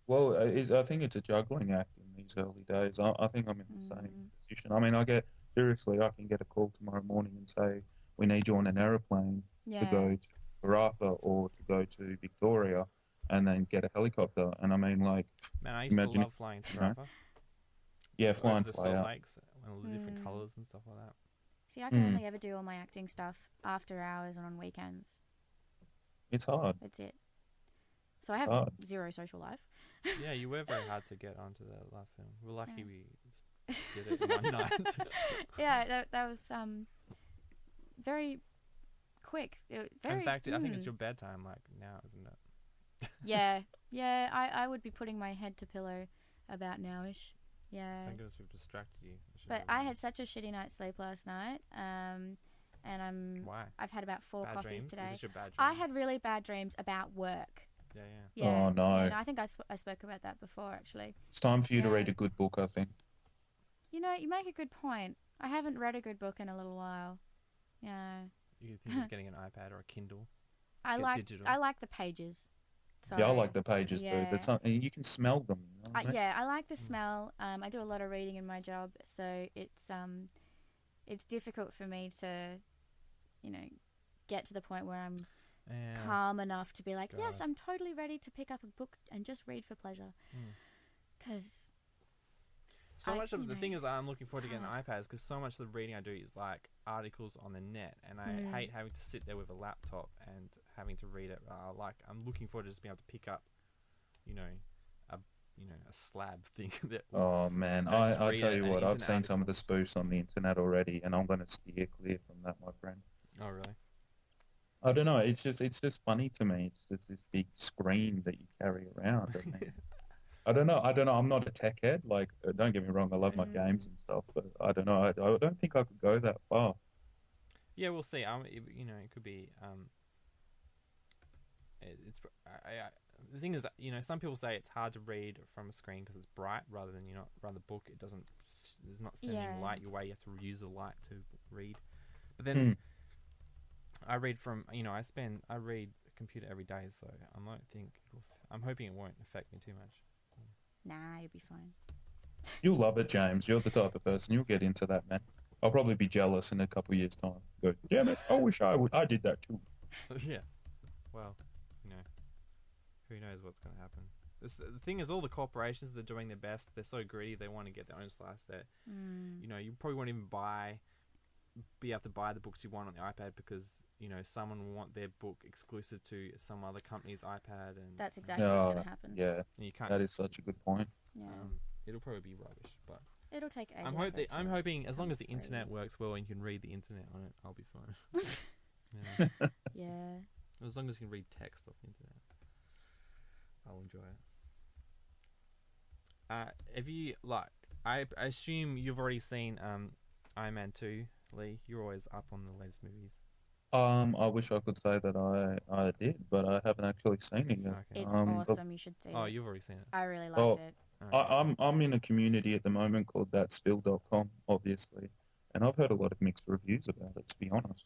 Speaker 3: Well, I think it's a juggling act in these early days. I think I'm in the same position. I mean, seriously, I can get a call tomorrow morning and say, we need you on an aeroplane to go to Karratha or to go to Victoria, and then get a helicopter. And I mean, like,
Speaker 2: Man, I used to love flying to Karratha.
Speaker 3: Yeah, flying
Speaker 2: the Salt
Speaker 3: out.
Speaker 2: Lakes and all the different colours and stuff like that.
Speaker 1: See, I can only ever do all my acting stuff after hours and on weekends.
Speaker 3: It's hard.
Speaker 1: That's it. So I have zero social life.
Speaker 2: Yeah, you were very hard to get onto the last film. We're lucky we just did it in one night.
Speaker 1: Yeah, that was very quick.
Speaker 2: In fact, I think it's your bedtime like now, isn't it?
Speaker 1: Yeah. I would be putting my head to pillow about nowish. Yeah.
Speaker 2: Thank goodness we've distracted you.
Speaker 1: But I had such a shitty night's sleep last night. And
Speaker 2: Why?
Speaker 1: I've had about 4
Speaker 2: bad
Speaker 1: coffees
Speaker 2: dreams?
Speaker 1: today.
Speaker 2: Is this your bad dream?
Speaker 1: I had really bad dreams about work.
Speaker 2: Yeah.
Speaker 3: Oh, no.
Speaker 1: Yeah, and I think I spoke about that before, actually.
Speaker 3: It's time for you to read a good book, I think.
Speaker 1: You know, you make a good point. I haven't read a good book in a little while. Yeah.
Speaker 2: You think of getting an iPad or a Kindle?
Speaker 1: I like the pages. So,
Speaker 3: yeah, I like the pages too, but you can smell them. You know what I mean?
Speaker 1: Yeah, I like the smell. I do a lot of reading in my job, so it's difficult for me to, get to the point where I'm calm enough to be like, yes, I'm totally ready to pick up a book and just read for pleasure. Because
Speaker 2: the thing is, I'm looking forward to getting iPads because so much of the reading I do is like articles on the net, and I hate having to sit there with a laptop and having to read it. I'm looking forward to just being able to pick up, a slab thing.
Speaker 3: Oh man, I tell you what, I've seen some of the spoofs on the internet already, and I'm going to steer clear from that, my friend.
Speaker 2: Oh really?
Speaker 3: I don't know. It's just funny to me. It's just this big screen that you carry around. I don't know. I'm not a tech head. Like, don't get me wrong. I love my games and stuff, but I don't know. I don't think I could go that far.
Speaker 2: Yeah, we'll see. It could be. The thing is that some people say it's hard to read from a screen because it's bright rather than the book. It doesn't. It's not sending light your way. You have to use the light to read. But then I read from. I read a computer every day, so I'm hoping it won't affect me too much.
Speaker 1: Nah, you'll be fine.
Speaker 3: You'll love it, James. You're the type of person. You'll get into that, man. I'll probably be jealous in a couple of years' time. Go, damn it! I wish I would. I did that too.
Speaker 2: Yeah. Well, who knows what's going to happen? The thing is, all the corporations, they're doing their best. They're so greedy. They want to get their own slice there. You probably won't even be able to buy the books you want on the iPad because someone will want their book exclusive to some other company's iPad, and
Speaker 1: that's exactly what's going to happen.
Speaker 3: Yeah,
Speaker 2: you can't.
Speaker 3: That is such a good point.
Speaker 1: Yeah.
Speaker 2: It'll probably be rubbish, but
Speaker 1: it'll take ages.
Speaker 2: I'm hoping as long as the internet works well and you can read the internet on it, I'll be fine.
Speaker 1: Yeah.
Speaker 2: As long as you can read text off the internet, I'll enjoy it. Have you I assume you've already seen Iron Man 2, Lee? You're always up on the latest movies.
Speaker 3: I wish I could say that I did, but I haven't actually seen it yet.
Speaker 1: Okay. It's awesome. You should see it.
Speaker 2: Oh, you've already seen it.
Speaker 1: I really liked it.
Speaker 3: I'm in a community at the moment called thatspill.com, obviously, and I've heard a lot of mixed reviews about it, to be honest.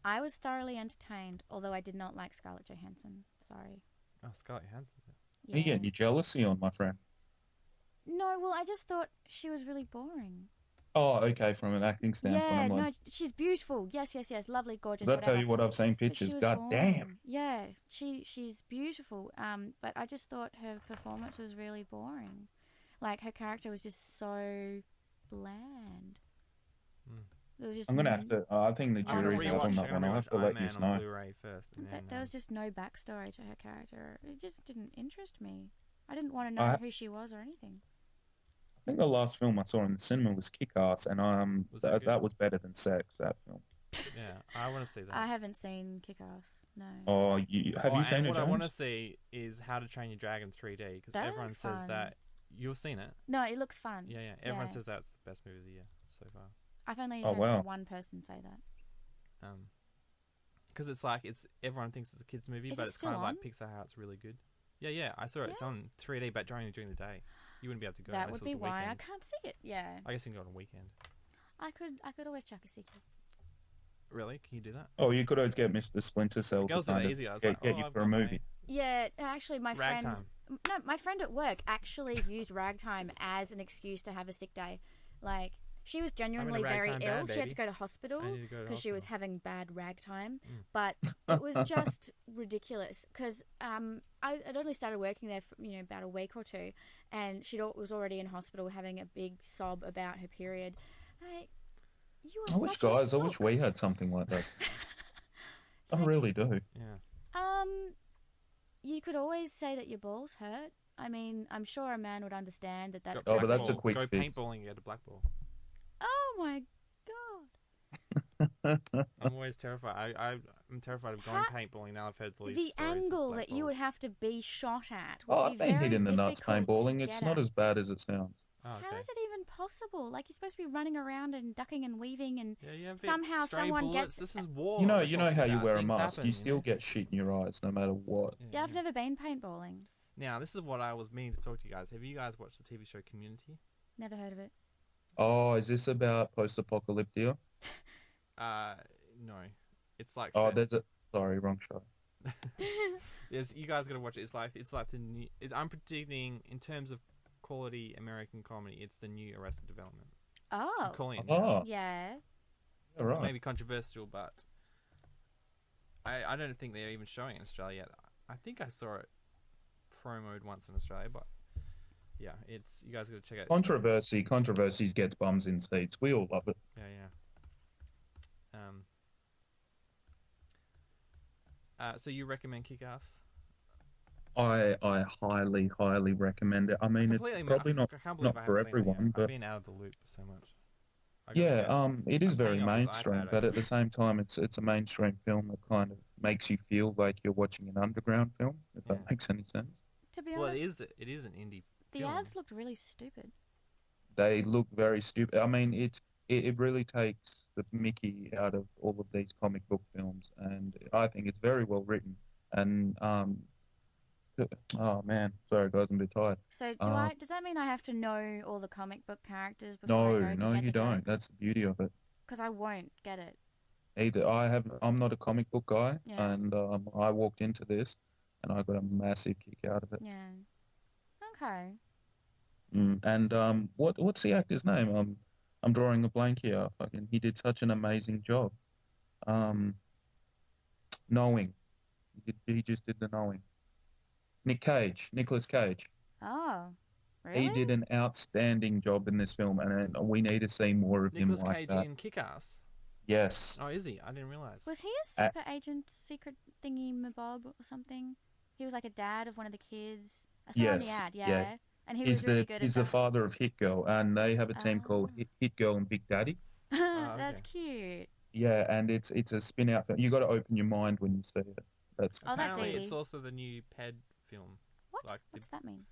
Speaker 1: I was thoroughly entertained, although I did not like Scarlett Johansson. Sorry.
Speaker 2: Oh, Scarlett Johansson.
Speaker 3: Yeah. Are you getting your jealousy on, my friend?
Speaker 1: No, well, I just thought she was really boring.
Speaker 3: Oh, okay, from an acting standpoint.
Speaker 1: Yeah, no, she's beautiful. Yes, lovely, gorgeous.
Speaker 3: Does that tell you what I've seen pictures? God damn.
Speaker 1: Yeah, she's beautiful. But I just thought her performance was really boring. Like, her character was just so bland. It was just.
Speaker 3: I'm gonna have to. I think the jury's out on that one. I'll have to let you know.
Speaker 2: Blu-ray first,
Speaker 1: there was just no backstory to her character. It just didn't interest me. I didn't want to know who she was or anything.
Speaker 3: I think the last film I saw in the cinema was Kick-Ass, and that was better than Sex, that film.
Speaker 2: Yeah, I want to see that.
Speaker 1: I haven't seen Kick-Ass, no.
Speaker 3: Oh, have you seen it,
Speaker 2: What
Speaker 3: James?
Speaker 2: I want to see is How to Train Your Dragon 3D, because everyone says that. You've seen it?
Speaker 1: No, it looks fun.
Speaker 2: Yeah. Everyone says that's the best movie of the year so far.
Speaker 1: I've only heard one person say that.
Speaker 2: Because everyone thinks it's a kids' movie, but it's kind of like Pixar, how it's really good. Yeah, I saw it. Yeah. It's on 3D, but only during the day. You wouldn't be able to go.
Speaker 1: That would be why I can't see it. Yeah.
Speaker 2: I guess you can go on a weekend.
Speaker 1: I could always chuck a sequel.
Speaker 2: Really? Can you do that?
Speaker 3: Oh, you could always get Mr. Splinter Cell to
Speaker 2: Girls do
Speaker 3: kind
Speaker 2: it
Speaker 3: of
Speaker 2: easier. I was
Speaker 3: get,
Speaker 2: like,
Speaker 3: get
Speaker 2: oh,
Speaker 3: you
Speaker 2: I've
Speaker 3: for a
Speaker 2: got
Speaker 3: movie.
Speaker 1: Yeah, actually, my friend.
Speaker 2: Ragtime.
Speaker 1: No, my friend at work actually used ragtime as an excuse to have a sick day. Like, she was genuinely very
Speaker 2: ragtime
Speaker 1: ill.
Speaker 2: band,
Speaker 1: She had
Speaker 2: baby.
Speaker 1: to go to hospital
Speaker 2: I need to go to
Speaker 1: because she was
Speaker 2: hospital.
Speaker 1: having bad ragtime.
Speaker 2: Mm.
Speaker 1: But it was just ridiculous because I'd only started working there for, about a week or two, and she was already in hospital having a big sob about her period. Like, you are
Speaker 3: I wish,
Speaker 1: such a
Speaker 3: guys, I wish
Speaker 1: sook.
Speaker 3: we had something like that.
Speaker 1: It's
Speaker 3: I
Speaker 1: like,
Speaker 3: really do.
Speaker 2: Yeah.
Speaker 1: you could always say that your balls hurt. I mean, I'm sure a man would understand that that's.
Speaker 2: Got
Speaker 3: Oh, but
Speaker 2: black
Speaker 3: that's a
Speaker 2: ball.
Speaker 3: quick
Speaker 2: Go
Speaker 3: fix.
Speaker 2: paintballing and get a black ball.
Speaker 1: Oh my god!
Speaker 2: I'm always terrified. I'm terrified of going paintballing now. I've heard all these
Speaker 1: The
Speaker 2: stories of
Speaker 1: angle
Speaker 2: black
Speaker 1: that you would
Speaker 2: balls.
Speaker 1: have to be shot at would
Speaker 3: Oh,
Speaker 1: be
Speaker 3: I've been
Speaker 1: very
Speaker 3: hit in the nuts
Speaker 1: difficult to
Speaker 3: paintballing.
Speaker 1: get
Speaker 3: It's not
Speaker 1: at.
Speaker 3: as bad as it sounds.
Speaker 2: Oh, okay.
Speaker 1: How is it even possible? Like, you're supposed to be running around and ducking and weaving, and
Speaker 2: Yeah, yeah.
Speaker 1: somehow
Speaker 2: stray
Speaker 1: someone
Speaker 2: bullets.
Speaker 1: gets.
Speaker 2: This is war.
Speaker 3: You know
Speaker 2: we're
Speaker 3: how
Speaker 2: talking
Speaker 3: you
Speaker 2: about.
Speaker 3: wear a
Speaker 2: Things
Speaker 3: mask.
Speaker 2: happen,
Speaker 3: You still
Speaker 2: know?
Speaker 3: get shit in your eyes no matter what.
Speaker 1: Yeah, I've never been paintballing.
Speaker 2: Now, this is what I was meaning to talk to you guys. Have you guys watched the TV show Community?
Speaker 1: Never heard of it.
Speaker 3: Oh, is this about post-apocalyptia?
Speaker 2: No. It's like.
Speaker 3: Oh,
Speaker 2: set-
Speaker 3: there's a. Sorry, wrong show.
Speaker 2: Yes, you guys gotta watch it. It's like the new. I'm predicting in terms of quality American comedy, it's the new Arrested Development. I'm
Speaker 1: Oh,
Speaker 2: calling it now.
Speaker 3: Oh,
Speaker 1: yeah.
Speaker 3: all right.
Speaker 2: Maybe controversial, but I don't think they're even showing it in Australia yet. I think I saw it promoed once in Australia, but yeah, it's you guys gotta check it out.
Speaker 3: Controversies gets bums in seats. We all love it.
Speaker 2: Yeah, yeah. So you recommend Kick-Ass?
Speaker 3: I highly recommend it. I mean, it's
Speaker 2: Completely,
Speaker 3: probably
Speaker 2: I can't believe I
Speaker 3: not for
Speaker 2: haven't seen it yet.
Speaker 3: everyone,
Speaker 2: I've
Speaker 3: but
Speaker 2: been out of the loop so much.
Speaker 3: it is
Speaker 2: I'm
Speaker 3: very
Speaker 2: paying off his
Speaker 3: mainstream.
Speaker 2: iPad,
Speaker 3: But at the same time, it's a mainstream film that kind of makes you feel like you're watching an underground film. If
Speaker 2: Yeah.
Speaker 3: that makes any sense.
Speaker 1: To be
Speaker 2: Well,
Speaker 1: honest,
Speaker 2: it is an indie
Speaker 1: the
Speaker 2: film.
Speaker 1: ads looked really stupid.
Speaker 3: They look very stupid. I mean, it really takes the mickey out of all of these comic book films, and I think it's very well written. And oh man, sorry guys, I'm a bit tired.
Speaker 1: So
Speaker 3: Uh,
Speaker 1: does that mean I have to know all the comic book characters before I go to
Speaker 3: No,
Speaker 1: get
Speaker 3: you
Speaker 1: the
Speaker 3: don't.
Speaker 1: jokes?
Speaker 3: That's the beauty of it.
Speaker 1: Because I won't get it.
Speaker 3: Either I'm not a comic book guy,
Speaker 1: Yeah.
Speaker 3: and I walked into this, and I got a massive kick out of it.
Speaker 1: Yeah. Okay.
Speaker 3: And what's the actor's name? I'm drawing a blank here. Fucking, he did such an amazing job. Knowing, he just did the Knowing. Nicolas Cage.
Speaker 1: Oh, really?
Speaker 3: He did an outstanding job in this film, and we need to see more of
Speaker 2: Nicolas
Speaker 3: him like
Speaker 2: Cage
Speaker 3: that.
Speaker 2: in Kick-Ass.
Speaker 3: Yes.
Speaker 2: Oh, is he? I didn't realize.
Speaker 1: Was he a super agent, secret thingy mabob or something? He was like a dad of one of the kids. I saw it on the
Speaker 3: Yes,
Speaker 1: ad,
Speaker 3: yeah.
Speaker 1: yeah. And he was really good
Speaker 3: He's
Speaker 1: at
Speaker 3: the father of Hit Girl, and they have a team called
Speaker 1: Ah.
Speaker 3: Hit Girl and Big Daddy.
Speaker 1: that. That's cute.
Speaker 3: Yeah, and it's a spin out. You got to open your mind when you see it. That's
Speaker 1: Oh, that's
Speaker 2: Apparently,
Speaker 1: easy.
Speaker 2: it's also the new Ped film.
Speaker 1: What?
Speaker 2: Like
Speaker 1: What's that mean?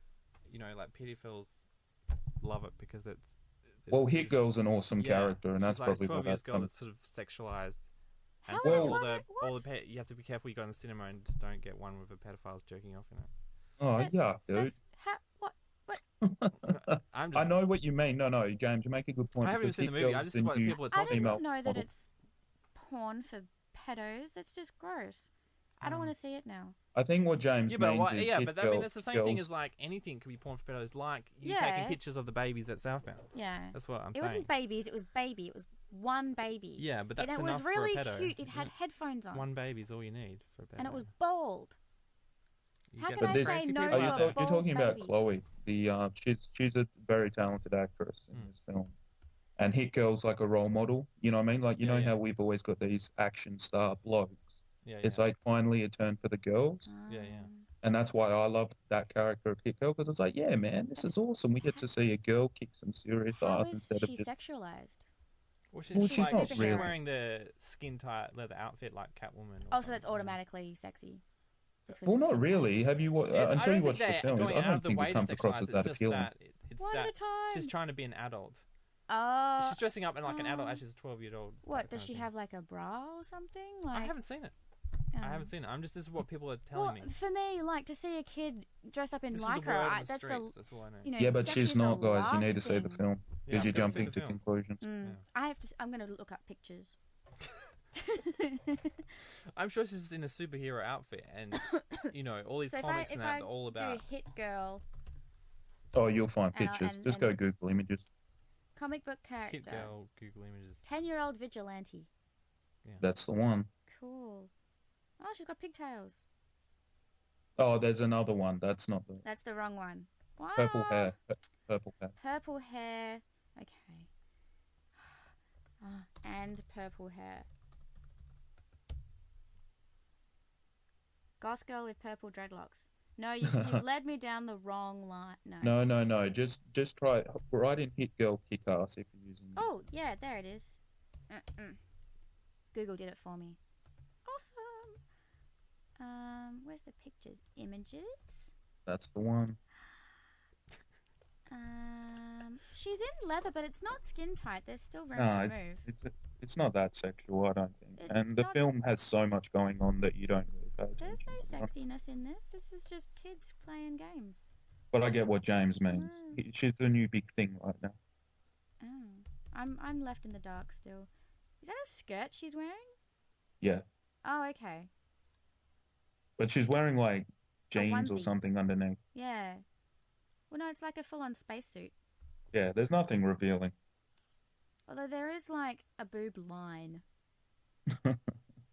Speaker 2: like pedophiles love it because it's.
Speaker 3: well, Hit Girl's an awesome character, and that's
Speaker 2: she's like this
Speaker 3: probably
Speaker 2: 12
Speaker 3: what
Speaker 2: years
Speaker 3: that's
Speaker 2: girl
Speaker 3: from.
Speaker 2: that's sort of sexualized.
Speaker 1: How
Speaker 2: And
Speaker 1: is
Speaker 2: so
Speaker 1: it
Speaker 2: all
Speaker 1: 12?
Speaker 2: the
Speaker 1: What?
Speaker 2: you have to be careful. You go in the cinema and just don't get one with a pedophile's jerking off in it.
Speaker 3: Oh
Speaker 1: That-
Speaker 3: yeah, dude.
Speaker 1: That's what?
Speaker 2: I'm just.
Speaker 3: I know what you mean. No, James, you make a good point.
Speaker 2: I haven't even
Speaker 3: because
Speaker 2: seen the
Speaker 3: Hit
Speaker 2: movie.
Speaker 3: Girl's
Speaker 2: This
Speaker 3: the
Speaker 2: is what
Speaker 3: new
Speaker 2: people are
Speaker 1: I
Speaker 2: talking
Speaker 1: didn't
Speaker 2: about.
Speaker 3: female
Speaker 1: know that
Speaker 3: model.
Speaker 1: it's porn for pedos. That's just gross. I don't want to see it now.
Speaker 3: I think what James
Speaker 2: Yeah, but
Speaker 3: means is Hit
Speaker 2: but I mean
Speaker 3: Girl-
Speaker 2: that's the same thing
Speaker 3: girls-
Speaker 2: as like anything could be porn for pedos. Like you
Speaker 1: Yeah.
Speaker 2: taking pictures of the babies at Southbound.
Speaker 1: Yeah.
Speaker 2: That's what I'm
Speaker 1: It
Speaker 2: saying.
Speaker 1: wasn't babies. It was baby. It was one baby.
Speaker 2: Yeah, but
Speaker 1: And
Speaker 2: that's
Speaker 1: it was
Speaker 2: enough
Speaker 1: really
Speaker 2: for a pedo.
Speaker 1: cute. It had headphones on.
Speaker 2: One baby's all you need for a pedo.
Speaker 1: And it was bold.
Speaker 2: You
Speaker 1: How
Speaker 2: get
Speaker 1: can
Speaker 2: the
Speaker 1: I
Speaker 3: But
Speaker 1: say
Speaker 2: crazy
Speaker 1: no
Speaker 2: people
Speaker 3: Oh,
Speaker 1: to
Speaker 3: you're,
Speaker 2: out
Speaker 1: a
Speaker 2: there.
Speaker 3: you're
Speaker 1: bold
Speaker 3: talking about
Speaker 1: baby?
Speaker 3: Chloe. The she's a very talented actress in
Speaker 2: Mm.
Speaker 3: this film, and Hit Girl's like a role model. You know what I mean? Like you
Speaker 2: Yeah,
Speaker 3: know
Speaker 2: yeah.
Speaker 3: how we've always got these action star blokes.
Speaker 2: Yeah,
Speaker 3: It's
Speaker 2: yeah.
Speaker 3: like finally a turn for the girls,
Speaker 2: Yeah, yeah.
Speaker 3: and that's why I love that character of Hit Girl because it's like, yeah, man, this is awesome. We get to see a girl kick some serious
Speaker 1: How
Speaker 3: ass
Speaker 1: is
Speaker 3: instead
Speaker 1: she
Speaker 3: of just.
Speaker 1: sexualized?
Speaker 2: Well,
Speaker 3: Well,
Speaker 1: she's not
Speaker 2: she's
Speaker 1: really.
Speaker 2: wearing the skin tight leather outfit like Catwoman.
Speaker 1: Oh, so that's
Speaker 2: something.
Speaker 1: automatically sexy. Just 'cause
Speaker 3: Well,
Speaker 1: it's
Speaker 3: not
Speaker 1: skin tight.
Speaker 3: really. Have you
Speaker 2: Yeah, I
Speaker 3: until
Speaker 2: don't
Speaker 3: you
Speaker 2: think
Speaker 3: watch the
Speaker 2: they're
Speaker 3: films?
Speaker 2: going
Speaker 3: I
Speaker 2: out
Speaker 3: don't
Speaker 2: of the
Speaker 3: think
Speaker 2: way
Speaker 3: it
Speaker 2: to
Speaker 3: comes across
Speaker 2: sexualize.
Speaker 3: as
Speaker 2: It's
Speaker 3: that
Speaker 2: just
Speaker 3: appealing.
Speaker 2: that it's
Speaker 1: One at
Speaker 2: that
Speaker 1: a time.
Speaker 2: she's trying to be an adult.
Speaker 1: Oh.
Speaker 2: She's dressing up in like an adult
Speaker 1: oh.
Speaker 2: as she's a 12-year-old.
Speaker 1: What does she have, like a bra or something? Like
Speaker 2: I haven't seen it.
Speaker 1: oh.
Speaker 2: I haven't seen it. This is what people are telling
Speaker 1: Well,
Speaker 2: me.
Speaker 1: for me, like to see a kid dressed up in
Speaker 2: This is the
Speaker 1: lycra,
Speaker 2: word on the
Speaker 1: that's
Speaker 2: streets.
Speaker 1: the
Speaker 2: That's all I know.
Speaker 1: you know.
Speaker 3: Yeah, but
Speaker 1: sexy
Speaker 3: she's
Speaker 1: is the
Speaker 3: not, guys. You
Speaker 1: last
Speaker 3: need to see the
Speaker 1: thing.
Speaker 3: film
Speaker 2: Yeah,
Speaker 3: because
Speaker 2: I've
Speaker 3: you're
Speaker 2: gotta see
Speaker 3: jumping
Speaker 2: the
Speaker 3: to
Speaker 2: film.
Speaker 3: conclusions.
Speaker 1: Mm.
Speaker 2: Yeah.
Speaker 1: I have to. I'm gonna look up pictures.
Speaker 2: I'm sure she's in a superhero outfit, and all these
Speaker 1: So
Speaker 2: comics
Speaker 1: if
Speaker 2: and
Speaker 1: I
Speaker 2: that are all
Speaker 1: do
Speaker 2: about
Speaker 1: Hit Girl
Speaker 3: Oh, you'll find
Speaker 1: and,
Speaker 3: pictures.
Speaker 1: and,
Speaker 3: Just
Speaker 1: and
Speaker 3: go Google images.
Speaker 1: comic book
Speaker 2: Hit
Speaker 1: character,
Speaker 2: Girl Google Images.
Speaker 1: 10-year-old vigilante.
Speaker 2: Yeah.
Speaker 3: That's the one.
Speaker 1: Cool. Oh, she's got pigtails.
Speaker 3: Oh, there's another one. That's not the
Speaker 1: That's the wrong one. Wow.
Speaker 3: purple hair. Purple hair.
Speaker 1: Purple hair. Okay. And purple hair. Goth girl with purple dreadlocks. No, you've led me down the wrong line. No.
Speaker 3: No. Just try write in Hit Girl Kick Ass if you're using.
Speaker 1: Oh, yeah, there it is. Google did it for me. Awesome. Where's the pictures? Images.
Speaker 3: That's the one.
Speaker 1: She's in leather, but it's not skin tight. There's still room
Speaker 3: No,
Speaker 1: to move.
Speaker 3: it's not that sexual, I don't think.
Speaker 1: It's
Speaker 3: And the
Speaker 1: not-
Speaker 3: film has so much going on that you don't really pay
Speaker 1: There's
Speaker 3: attention.
Speaker 1: no sexiness in this. This is just kids playing games.
Speaker 3: But I get what James means.
Speaker 1: Wow.
Speaker 3: She's the new big thing right now.
Speaker 1: Oh, I'm left in the dark still. Is that a skirt she's wearing?
Speaker 3: Yeah,
Speaker 1: Oh, okay.
Speaker 3: but she's wearing like jeans or
Speaker 1: onesie.
Speaker 3: something underneath.
Speaker 1: Yeah. Well, no, it's like a full-on spacesuit.
Speaker 3: Yeah, there's nothing revealing.
Speaker 1: Although there is like a boob line.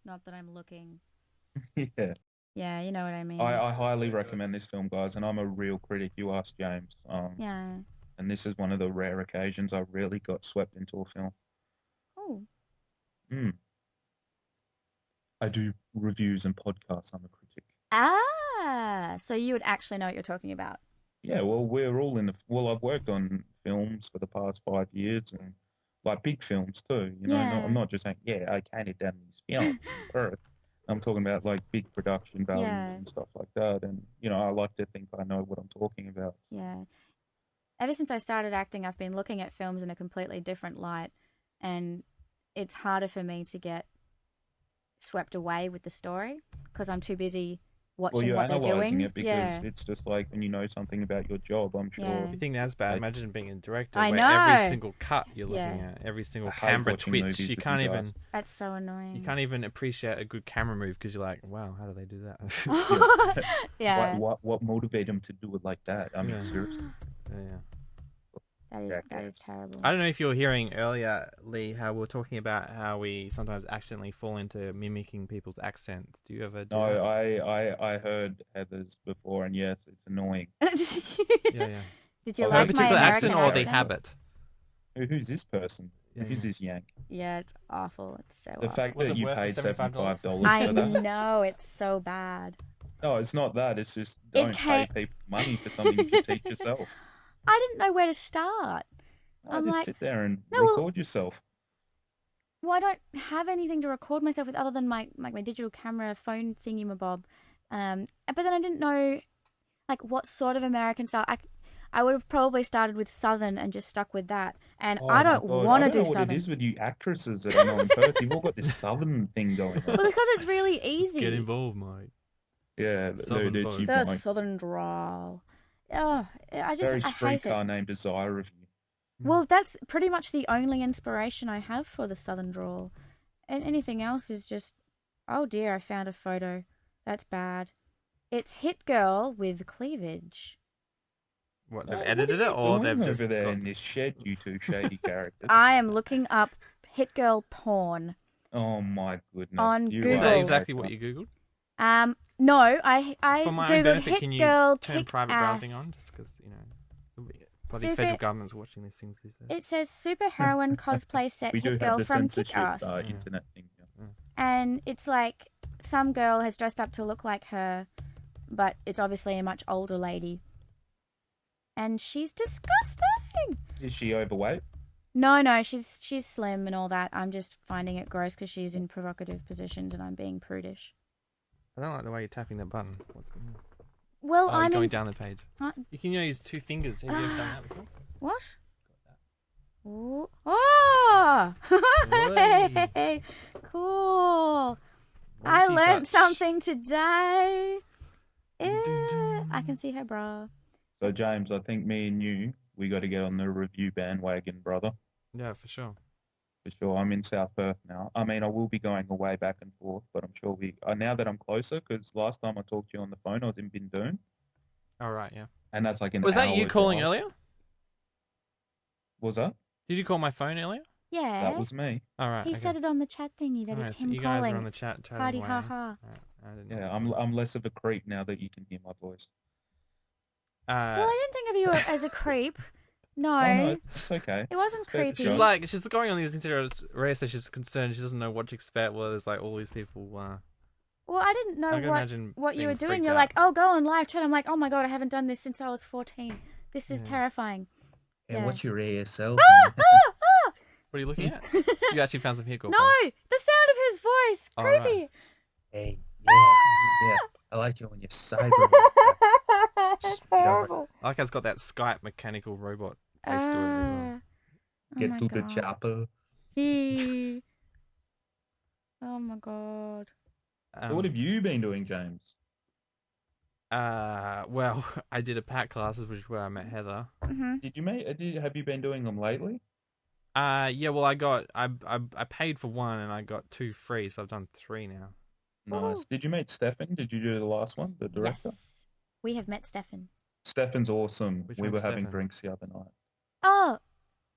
Speaker 1: Not that I'm looking.
Speaker 3: Yeah.
Speaker 1: Yeah, you know what I mean.
Speaker 3: I highly recommend this film, guys, and I'm a real critic. You ask James.
Speaker 1: Yeah.
Speaker 3: And this is one of the rare occasions I really got swept into a film.
Speaker 1: Oh.
Speaker 3: I do reviews and podcasts. I'm a critic.
Speaker 1: Ah, so you would actually know what you're talking about.
Speaker 3: Yeah, well, we're all in the. Well, I've worked on films for the past 5 years, and like big films too.
Speaker 1: Yeah.
Speaker 3: I'm not just saying, yeah, I counted down these films on Earth. I'm talking about like big production values
Speaker 1: Yeah.
Speaker 3: and stuff like that. And I like to think I know what I'm talking about.
Speaker 1: Yeah. Ever since I started acting, I've been looking at films in a completely different light, and it's harder for me to get swept away with the story because I'm too busy
Speaker 3: Well,
Speaker 1: watching
Speaker 3: you're
Speaker 1: what they're
Speaker 3: analyzing
Speaker 1: doing.
Speaker 3: it because
Speaker 1: Yeah.
Speaker 3: it's just like when you know something about your job. I'm sure.
Speaker 1: Yeah.
Speaker 2: If you think that's bad,
Speaker 3: I-
Speaker 2: imagine being a director
Speaker 1: I
Speaker 2: where
Speaker 1: know.
Speaker 2: every single cut you're looking
Speaker 1: Yeah.
Speaker 2: at, every single
Speaker 3: I hate
Speaker 2: camera
Speaker 3: watching
Speaker 2: twitch,
Speaker 3: movies
Speaker 2: you
Speaker 3: with
Speaker 2: can't
Speaker 3: you guys.
Speaker 2: even
Speaker 1: That's so annoying.
Speaker 2: you can't even appreciate a good camera move because you're like, wow, how do they do that?
Speaker 1: Yeah.
Speaker 3: What motivated them to do it like that? I mean,
Speaker 2: Yeah.
Speaker 3: seriously.
Speaker 2: Yeah.
Speaker 1: That is terrible.
Speaker 2: I don't know if you were hearing earlier, Lee, how we were talking about how we sometimes accidentally fall into mimicking people's accents. Do you ever do
Speaker 3: No,
Speaker 2: that?
Speaker 3: I heard Heather's before, and yes, it's annoying.
Speaker 2: Yeah.
Speaker 1: Did you
Speaker 3: Oh,
Speaker 2: No
Speaker 1: like my
Speaker 2: particular
Speaker 1: American
Speaker 2: accent or the
Speaker 1: accent?
Speaker 2: habit?
Speaker 3: Who's this person?
Speaker 2: Yeah,
Speaker 3: Who's
Speaker 2: yeah.
Speaker 3: this yank?
Speaker 1: Yeah, it's awful. It's so
Speaker 3: The
Speaker 1: awful.
Speaker 3: fact
Speaker 2: Was
Speaker 3: that
Speaker 2: it
Speaker 3: you
Speaker 2: worth the
Speaker 3: paid
Speaker 2: $75?
Speaker 3: $75
Speaker 1: I
Speaker 3: for that.
Speaker 1: know, it's so bad.
Speaker 3: No, it's not that. It's just
Speaker 1: It
Speaker 3: don't
Speaker 1: ca-
Speaker 3: pay people money for something you can teach yourself.
Speaker 1: I didn't know where to start. I'm
Speaker 3: Just
Speaker 1: like,
Speaker 3: sit there and
Speaker 1: no, well-
Speaker 3: record yourself.
Speaker 1: Well, I don't have anything to record myself with other than my digital camera phone thingy-mabob. But then I didn't know like what sort of American style. I would have probably started with Southern and just stuck with that. And
Speaker 3: Oh
Speaker 1: I
Speaker 3: my
Speaker 1: don't
Speaker 3: God,
Speaker 1: want
Speaker 3: I
Speaker 1: to
Speaker 3: don't
Speaker 1: do
Speaker 3: know what
Speaker 1: Southern.
Speaker 3: it is with you actresses that I know in Perth. You've all got this Southern thing going on.
Speaker 1: Well, it's because it's really easy.
Speaker 2: Get involved, mate.
Speaker 3: Yeah,
Speaker 2: Southern
Speaker 3: dude,
Speaker 2: vibe.
Speaker 3: you
Speaker 1: The
Speaker 3: like
Speaker 1: Southern drawl. Oh, I
Speaker 3: very
Speaker 1: hate it.
Speaker 3: streetcar named Desire of you.
Speaker 1: Well, that's pretty much the only inspiration I have for the Southern drawl. And anything else is just, oh dear, I found a photo. That's bad. It's Hit Girl with cleavage.
Speaker 2: What, they've
Speaker 3: What
Speaker 2: edited
Speaker 3: are
Speaker 2: it
Speaker 3: you
Speaker 2: or
Speaker 3: doing
Speaker 2: they've just
Speaker 3: over there
Speaker 2: got...
Speaker 3: in this shed, you two shady characters.
Speaker 1: I am looking up Hit Girl porn.
Speaker 3: Oh my goodness!
Speaker 1: On
Speaker 3: you
Speaker 1: Google.
Speaker 2: Is
Speaker 3: are
Speaker 2: that
Speaker 1: Google.
Speaker 2: exactly
Speaker 3: like
Speaker 2: what you googled?
Speaker 1: No, I
Speaker 2: For my own
Speaker 1: googled
Speaker 2: benefit,
Speaker 1: Hit
Speaker 2: can you
Speaker 1: Girl
Speaker 2: turn
Speaker 1: kick
Speaker 2: private
Speaker 1: ass.
Speaker 2: browsing on? Just because, bloody
Speaker 1: Super-
Speaker 2: federal government's watching these things these days.
Speaker 1: It says super heroine cosplay set
Speaker 3: We do
Speaker 1: Hit
Speaker 3: have
Speaker 1: Girl
Speaker 3: the
Speaker 1: from
Speaker 3: censorship
Speaker 1: Kick Ass.
Speaker 2: Yeah.
Speaker 3: internet thing. Yeah.
Speaker 1: And it's like some girl has dressed up to look like her, but it's obviously a much older lady. And she's disgusting.
Speaker 3: Is she overweight?
Speaker 1: No, she's slim and all that. I'm just finding it gross because she's in provocative positions and I'm being prudish.
Speaker 2: I don't like the way you're tapping that button. What's going on?
Speaker 1: Well,
Speaker 2: Oh,
Speaker 1: I
Speaker 2: you're
Speaker 1: mean,
Speaker 2: going down the page.
Speaker 1: uh,
Speaker 2: You can use two fingers. Have you ever done that before?
Speaker 1: what? Ooh. Oh! Hey, cool. I learned
Speaker 2: Multi-touch.
Speaker 1: something today.
Speaker 2: Dun, dun,
Speaker 1: Yeah,
Speaker 2: dun.
Speaker 1: I can see her bra.
Speaker 3: So James, I think me and you, we got to get on the review bandwagon, brother.
Speaker 2: Yeah, for sure.
Speaker 3: for sure. I'm in South Perth now. I mean, I will be going away back and forth, but I'm sure now that I'm closer, because last time I talked to you on the phone, I was in Bindoon,
Speaker 2: All right, yeah.
Speaker 3: and that's like an
Speaker 2: Was that you
Speaker 3: hour
Speaker 2: calling
Speaker 3: drive.
Speaker 2: earlier?
Speaker 3: Was that?
Speaker 2: Did you call my phone earlier?
Speaker 1: Yeah.
Speaker 3: That was me.
Speaker 2: All right.
Speaker 1: He
Speaker 2: okay.
Speaker 1: said it on the chat thingy that
Speaker 2: All right,
Speaker 1: it's
Speaker 2: so
Speaker 1: him
Speaker 2: you guys
Speaker 1: calling.
Speaker 2: are on the chat chatting
Speaker 1: Party
Speaker 2: away.
Speaker 1: haha.
Speaker 2: All right, I didn't know.
Speaker 3: Yeah, I'm less of a creep now that you can hear my voice.
Speaker 1: Well, I didn't think of you as a creep. No.
Speaker 3: Oh, no, it's okay.
Speaker 1: It wasn't
Speaker 3: It's fair to
Speaker 1: creepy.
Speaker 3: judge.
Speaker 2: she's going on these interviews. Ray says she's concerned. She doesn't know what to expect. Well, there's like all these people.
Speaker 1: Well, I didn't know
Speaker 2: I can imagine
Speaker 1: what you
Speaker 2: being
Speaker 1: were doing.
Speaker 2: freaked
Speaker 1: You're
Speaker 2: out.
Speaker 1: like, oh, go on live chat. I'm like, oh my god, I haven't done this since I was 14. This is
Speaker 2: Yeah.
Speaker 1: terrifying.
Speaker 3: And
Speaker 1: Yeah.
Speaker 3: what's your ASL?
Speaker 2: What are you looking at? You actually found some hiccup.
Speaker 1: No, the sound of his voice.
Speaker 2: Oh,
Speaker 1: Creepy.
Speaker 2: right.
Speaker 3: Hey, yeah. I like you when you're cyber. like that.
Speaker 1: That's horrible.
Speaker 2: I like how it's got that Skype mechanical robot face to it as well.
Speaker 1: Oh
Speaker 3: Get
Speaker 1: my
Speaker 3: to the
Speaker 1: God.
Speaker 3: chopper.
Speaker 1: Oh my god.
Speaker 3: So what have you been doing, James?
Speaker 2: Well, I did a PAC classes, which is where I met Heather.
Speaker 1: Mm-hmm.
Speaker 3: Have you been doing them lately?
Speaker 2: Yeah, well, I paid for one and I got 2 free, so I've done 3 now.
Speaker 3: Nice.
Speaker 1: Ooh.
Speaker 3: Did you meet Stefan? Did you do the last one, the director?
Speaker 1: Yes. We have met Stefan.
Speaker 3: Stefan's awesome.
Speaker 2: Which
Speaker 3: We
Speaker 2: one's
Speaker 3: were having
Speaker 2: Stefan?
Speaker 3: drinks the other night.
Speaker 1: Oh,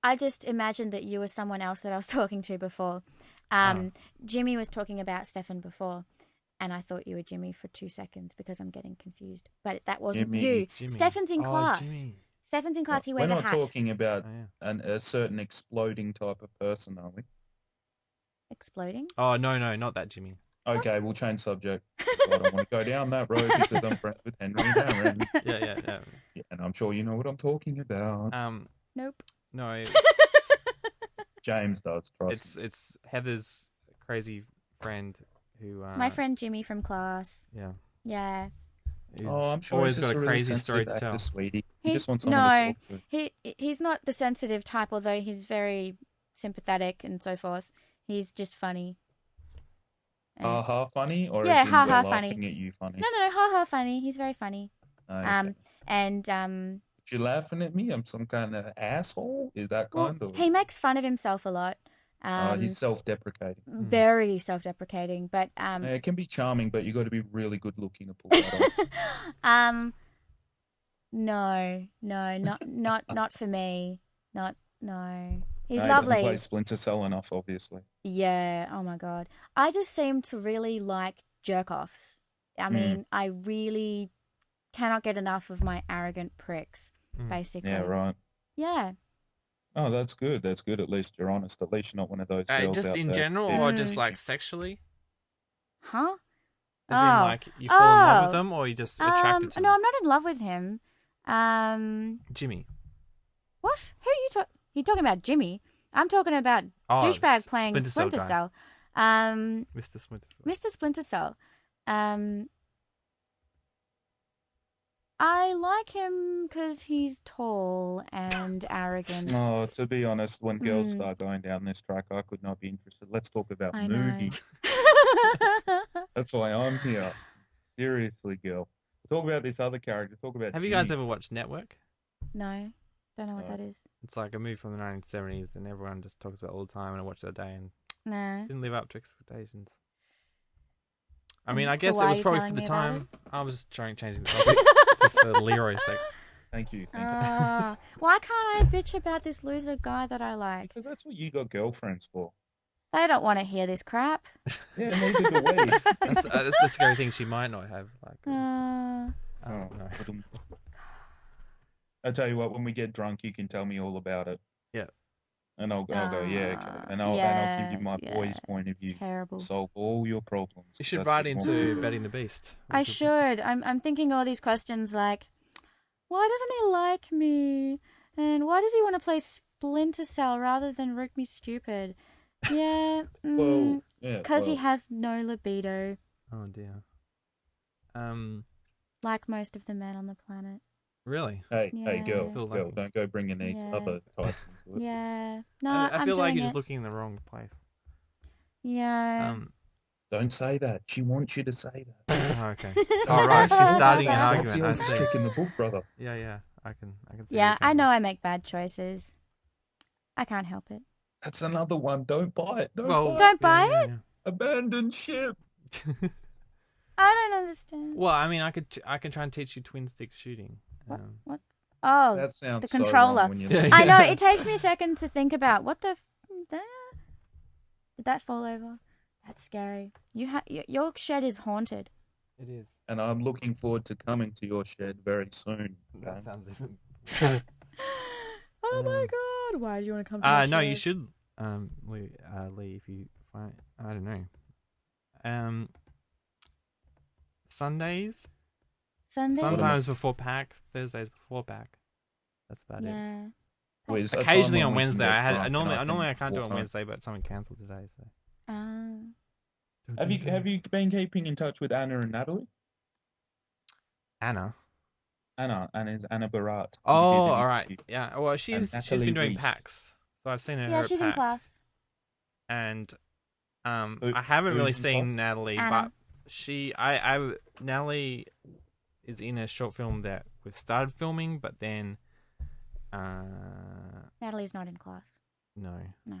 Speaker 1: I just imagined that you were someone else that I was talking to before. Jimmy was talking about Stefan before, and I thought you were Jimmy for 2 seconds because I'm getting confused. But that wasn't you.
Speaker 2: Jimmy.
Speaker 1: Stefan's in class.
Speaker 2: Jimmy.
Speaker 1: Stefan's in class. He
Speaker 3: We're
Speaker 1: wears a
Speaker 3: not
Speaker 1: hat.
Speaker 3: talking about
Speaker 2: Oh, yeah.
Speaker 3: a certain exploding type of person, are we?
Speaker 1: Exploding?
Speaker 2: Oh, no, not that Jimmy.
Speaker 3: Okay, we'll change subject. I don't want to go down that road because I'm friends with Henry and Aaron.
Speaker 2: Yeah.
Speaker 3: Yeah, and I'm sure you know what I'm talking about.
Speaker 1: Nope.
Speaker 2: No,
Speaker 3: James does, trust me.
Speaker 2: it's Heather's crazy friend who.
Speaker 1: My friend Jimmy from class.
Speaker 2: Yeah.
Speaker 1: Yeah.
Speaker 2: who
Speaker 3: Oh, I'm sure
Speaker 2: always
Speaker 3: he's just
Speaker 2: got a
Speaker 3: really
Speaker 2: crazy story to
Speaker 3: sensitive
Speaker 2: tell.
Speaker 3: actor, sweetie.
Speaker 1: He-
Speaker 3: He just wants someone to
Speaker 1: no.
Speaker 3: talk to.
Speaker 1: He's not the sensitive type, although he's very sympathetic and so forth. He's just funny. And-
Speaker 3: Ha funny, or
Speaker 1: Yeah,
Speaker 3: is in
Speaker 1: ha
Speaker 3: we're
Speaker 1: ha
Speaker 3: laughing
Speaker 1: funny.
Speaker 3: at you funny?
Speaker 1: No, ha ha funny. He's very funny.
Speaker 3: Okay.
Speaker 1: And
Speaker 3: You laughing at me? I'm some kind of asshole? Is that
Speaker 1: well,
Speaker 3: kind of?
Speaker 1: he makes fun of himself a lot.
Speaker 3: He's self-deprecating.
Speaker 1: Very self-deprecating, but
Speaker 3: Yeah, it can be charming, but you got to be really good looking to pull that off.
Speaker 1: No, not for me. No. He's
Speaker 3: No, he
Speaker 1: lovely.
Speaker 3: doesn't play Splinter Cell enough, obviously.
Speaker 1: Yeah, oh my god. I just seem to really like jerk-offs. I mean, I really cannot get enough of my arrogant pricks, basically.
Speaker 3: Yeah, right.
Speaker 1: Yeah.
Speaker 3: Oh, that's good. That's good. At least you're honest. At least you're not one of those girls
Speaker 2: Just
Speaker 3: out
Speaker 2: in
Speaker 3: there.
Speaker 2: general,
Speaker 3: Yeah.
Speaker 2: or just like sexually?
Speaker 1: Huh?
Speaker 2: As in, like, you fall in love with them, or you just attracted to
Speaker 1: no,
Speaker 2: them?
Speaker 1: I'm not in love with him.
Speaker 2: Jimmy.
Speaker 1: What? Who are you talking? You're talking about Jimmy. I'm talking about douchebag playing Splinter Cell.
Speaker 2: Mr. Splinter Cell.
Speaker 1: Mr. Splinter Cell. I like him because he's tall and arrogant.
Speaker 3: No, to be honest, when girls start going down this track, I could not be interested. Let's talk about
Speaker 1: I know.
Speaker 3: movies. That's why I'm here. Seriously, girl. Talk about this other character. Talk about.
Speaker 2: Have you guys ever watched Network?
Speaker 1: No, don't know what
Speaker 3: No.
Speaker 1: that is.
Speaker 2: It's like a movie from the 1970s, and everyone just talks about it all the time. And I watched it the day, and
Speaker 1: No.
Speaker 2: didn't live up to expectations. I mean, I
Speaker 1: So
Speaker 2: guess
Speaker 1: why
Speaker 2: it
Speaker 1: are
Speaker 2: was
Speaker 1: you
Speaker 2: probably
Speaker 1: telling
Speaker 2: for the
Speaker 1: me about
Speaker 2: time. I was just changing the topic just for Leeroy's sake.
Speaker 3: Thank you.
Speaker 1: Why can't I bitch about this loser guy that I like?
Speaker 3: Because that's what you got girlfriends for.
Speaker 1: They don't want to hear this crap.
Speaker 3: Yeah, neither do we.
Speaker 2: That's the scary thing. She might not have. Like,
Speaker 3: Oh,
Speaker 2: no.
Speaker 3: I tell you what, when we get drunk, you can tell me all about it.
Speaker 2: Yeah.
Speaker 3: And I'll go, yeah, okay. And I'll give you my boy's point of view.
Speaker 1: Terrible.
Speaker 3: Solve all your problems.
Speaker 2: You should
Speaker 3: That's
Speaker 2: write
Speaker 3: what
Speaker 2: into
Speaker 3: women-
Speaker 2: Betting the Beast.
Speaker 1: I should. I'm thinking all these questions like, why doesn't he like me? And why does he want to play Splinter Cell rather than Rook Me Stupid? Yeah.
Speaker 3: Well, yeah.
Speaker 1: Because he
Speaker 3: well,
Speaker 1: has no libido,
Speaker 2: Oh dear.
Speaker 1: like most of the men on the planet.
Speaker 3: Hey,
Speaker 2: Really?
Speaker 3: hey,
Speaker 1: Yeah.
Speaker 3: girl,
Speaker 2: Feel
Speaker 3: girl,
Speaker 2: lucky.
Speaker 3: don't go bringing these
Speaker 1: Yeah.
Speaker 3: other types into it.
Speaker 1: Yeah. No,
Speaker 2: I feel like
Speaker 1: doing
Speaker 2: you're just
Speaker 1: it.
Speaker 2: looking in the wrong place.
Speaker 1: Yeah.
Speaker 3: Don't say that. She wants you to say that.
Speaker 2: Oh, okay. All right. She's starting an
Speaker 3: That's
Speaker 2: argument.
Speaker 3: the
Speaker 2: I
Speaker 3: oldest
Speaker 2: see.
Speaker 3: trick in the book, brother.
Speaker 2: Yeah. I can see.
Speaker 1: Yeah,
Speaker 2: where
Speaker 1: I
Speaker 2: you're
Speaker 1: know I make bad choices. I can't help it.
Speaker 3: That's another one. Don't buy it. Don't
Speaker 2: Well,
Speaker 3: buy it.
Speaker 1: Don't buy it?
Speaker 3: Abandoned ship.
Speaker 1: I don't understand.
Speaker 2: Well, I mean, I can try and teach you twin stick shooting.
Speaker 1: What? What? Oh,
Speaker 3: That sounds
Speaker 1: the
Speaker 3: so wrong
Speaker 1: controller.
Speaker 3: when you
Speaker 2: Yeah,
Speaker 3: look
Speaker 1: I
Speaker 3: at
Speaker 1: know.
Speaker 3: it.
Speaker 1: It takes me a second to think about what the. Did that fall over? That's scary. Your shed is haunted.
Speaker 2: It is.
Speaker 3: And I'm looking forward to coming to your shed very soon.
Speaker 2: That
Speaker 3: Okay?
Speaker 2: sounds even.
Speaker 1: Oh my god! Why do you want to come to my
Speaker 2: No,
Speaker 1: shed?
Speaker 2: you should. Lee, if you find, I don't know. Sundays.
Speaker 1: Sunday.
Speaker 2: Sometimes before pack. Thursdays before pack. That's about it.
Speaker 1: Yeah.
Speaker 3: Wait, is that
Speaker 2: Occasionally
Speaker 3: time
Speaker 2: on
Speaker 3: when we can
Speaker 2: Wednesday.
Speaker 3: get
Speaker 2: I had
Speaker 3: drunk and
Speaker 2: normally I
Speaker 3: can
Speaker 2: can't do it
Speaker 3: walk
Speaker 2: on
Speaker 3: home?
Speaker 2: Wednesday, but something cancelled today. So.
Speaker 3: Have you been keeping in touch with Anna and Natalie?
Speaker 2: Anna?
Speaker 3: Anna is Anna Barat.
Speaker 2: Oh,
Speaker 3: You did an
Speaker 2: all right.
Speaker 3: interview.
Speaker 2: Yeah. Well, she's
Speaker 3: Natalie
Speaker 2: been doing
Speaker 3: Reese.
Speaker 2: packs, so I've seen her.
Speaker 1: Yeah,
Speaker 2: at
Speaker 1: she's in
Speaker 2: PAX.
Speaker 1: class.
Speaker 2: And
Speaker 3: Who-
Speaker 2: I haven't
Speaker 3: who's
Speaker 2: really
Speaker 3: in
Speaker 2: seen
Speaker 3: class?
Speaker 2: Natalie,
Speaker 1: Anna.
Speaker 2: but Natalie is in a short film that we've started filming, but then
Speaker 1: Natalie's not in class.
Speaker 2: no.
Speaker 1: No.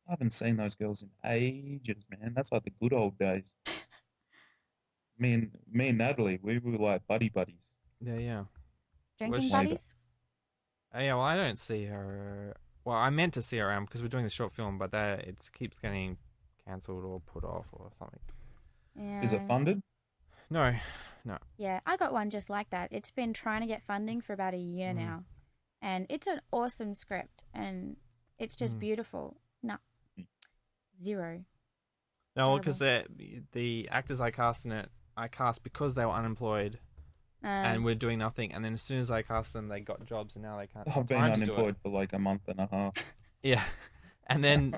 Speaker 3: I haven't seen those girls in ages, man. That's like the good old days. Me and Natalie, we were like buddies.
Speaker 2: Yeah.
Speaker 1: Drinking
Speaker 2: she-
Speaker 1: buddies?
Speaker 2: Yeah, well, I don't see her. Well, I meant to see her around because we're doing the short film, but it keeps getting cancelled or put off or something.
Speaker 1: Yeah.
Speaker 3: Is it funded?
Speaker 2: No.
Speaker 1: Yeah, I got one just like that. It's been trying to get funding for about a year
Speaker 2: Mm.
Speaker 1: now. And it's an awesome script and it's just beautiful. No. Zero.
Speaker 2: No, because the actors I cast in it, I cast because they were unemployed and were doing nothing. And then as soon as I cast them, they got jobs, and now they can't.
Speaker 3: I've been
Speaker 2: time to do it.
Speaker 3: unemployed for like a month and a half.
Speaker 2: Yeah, and then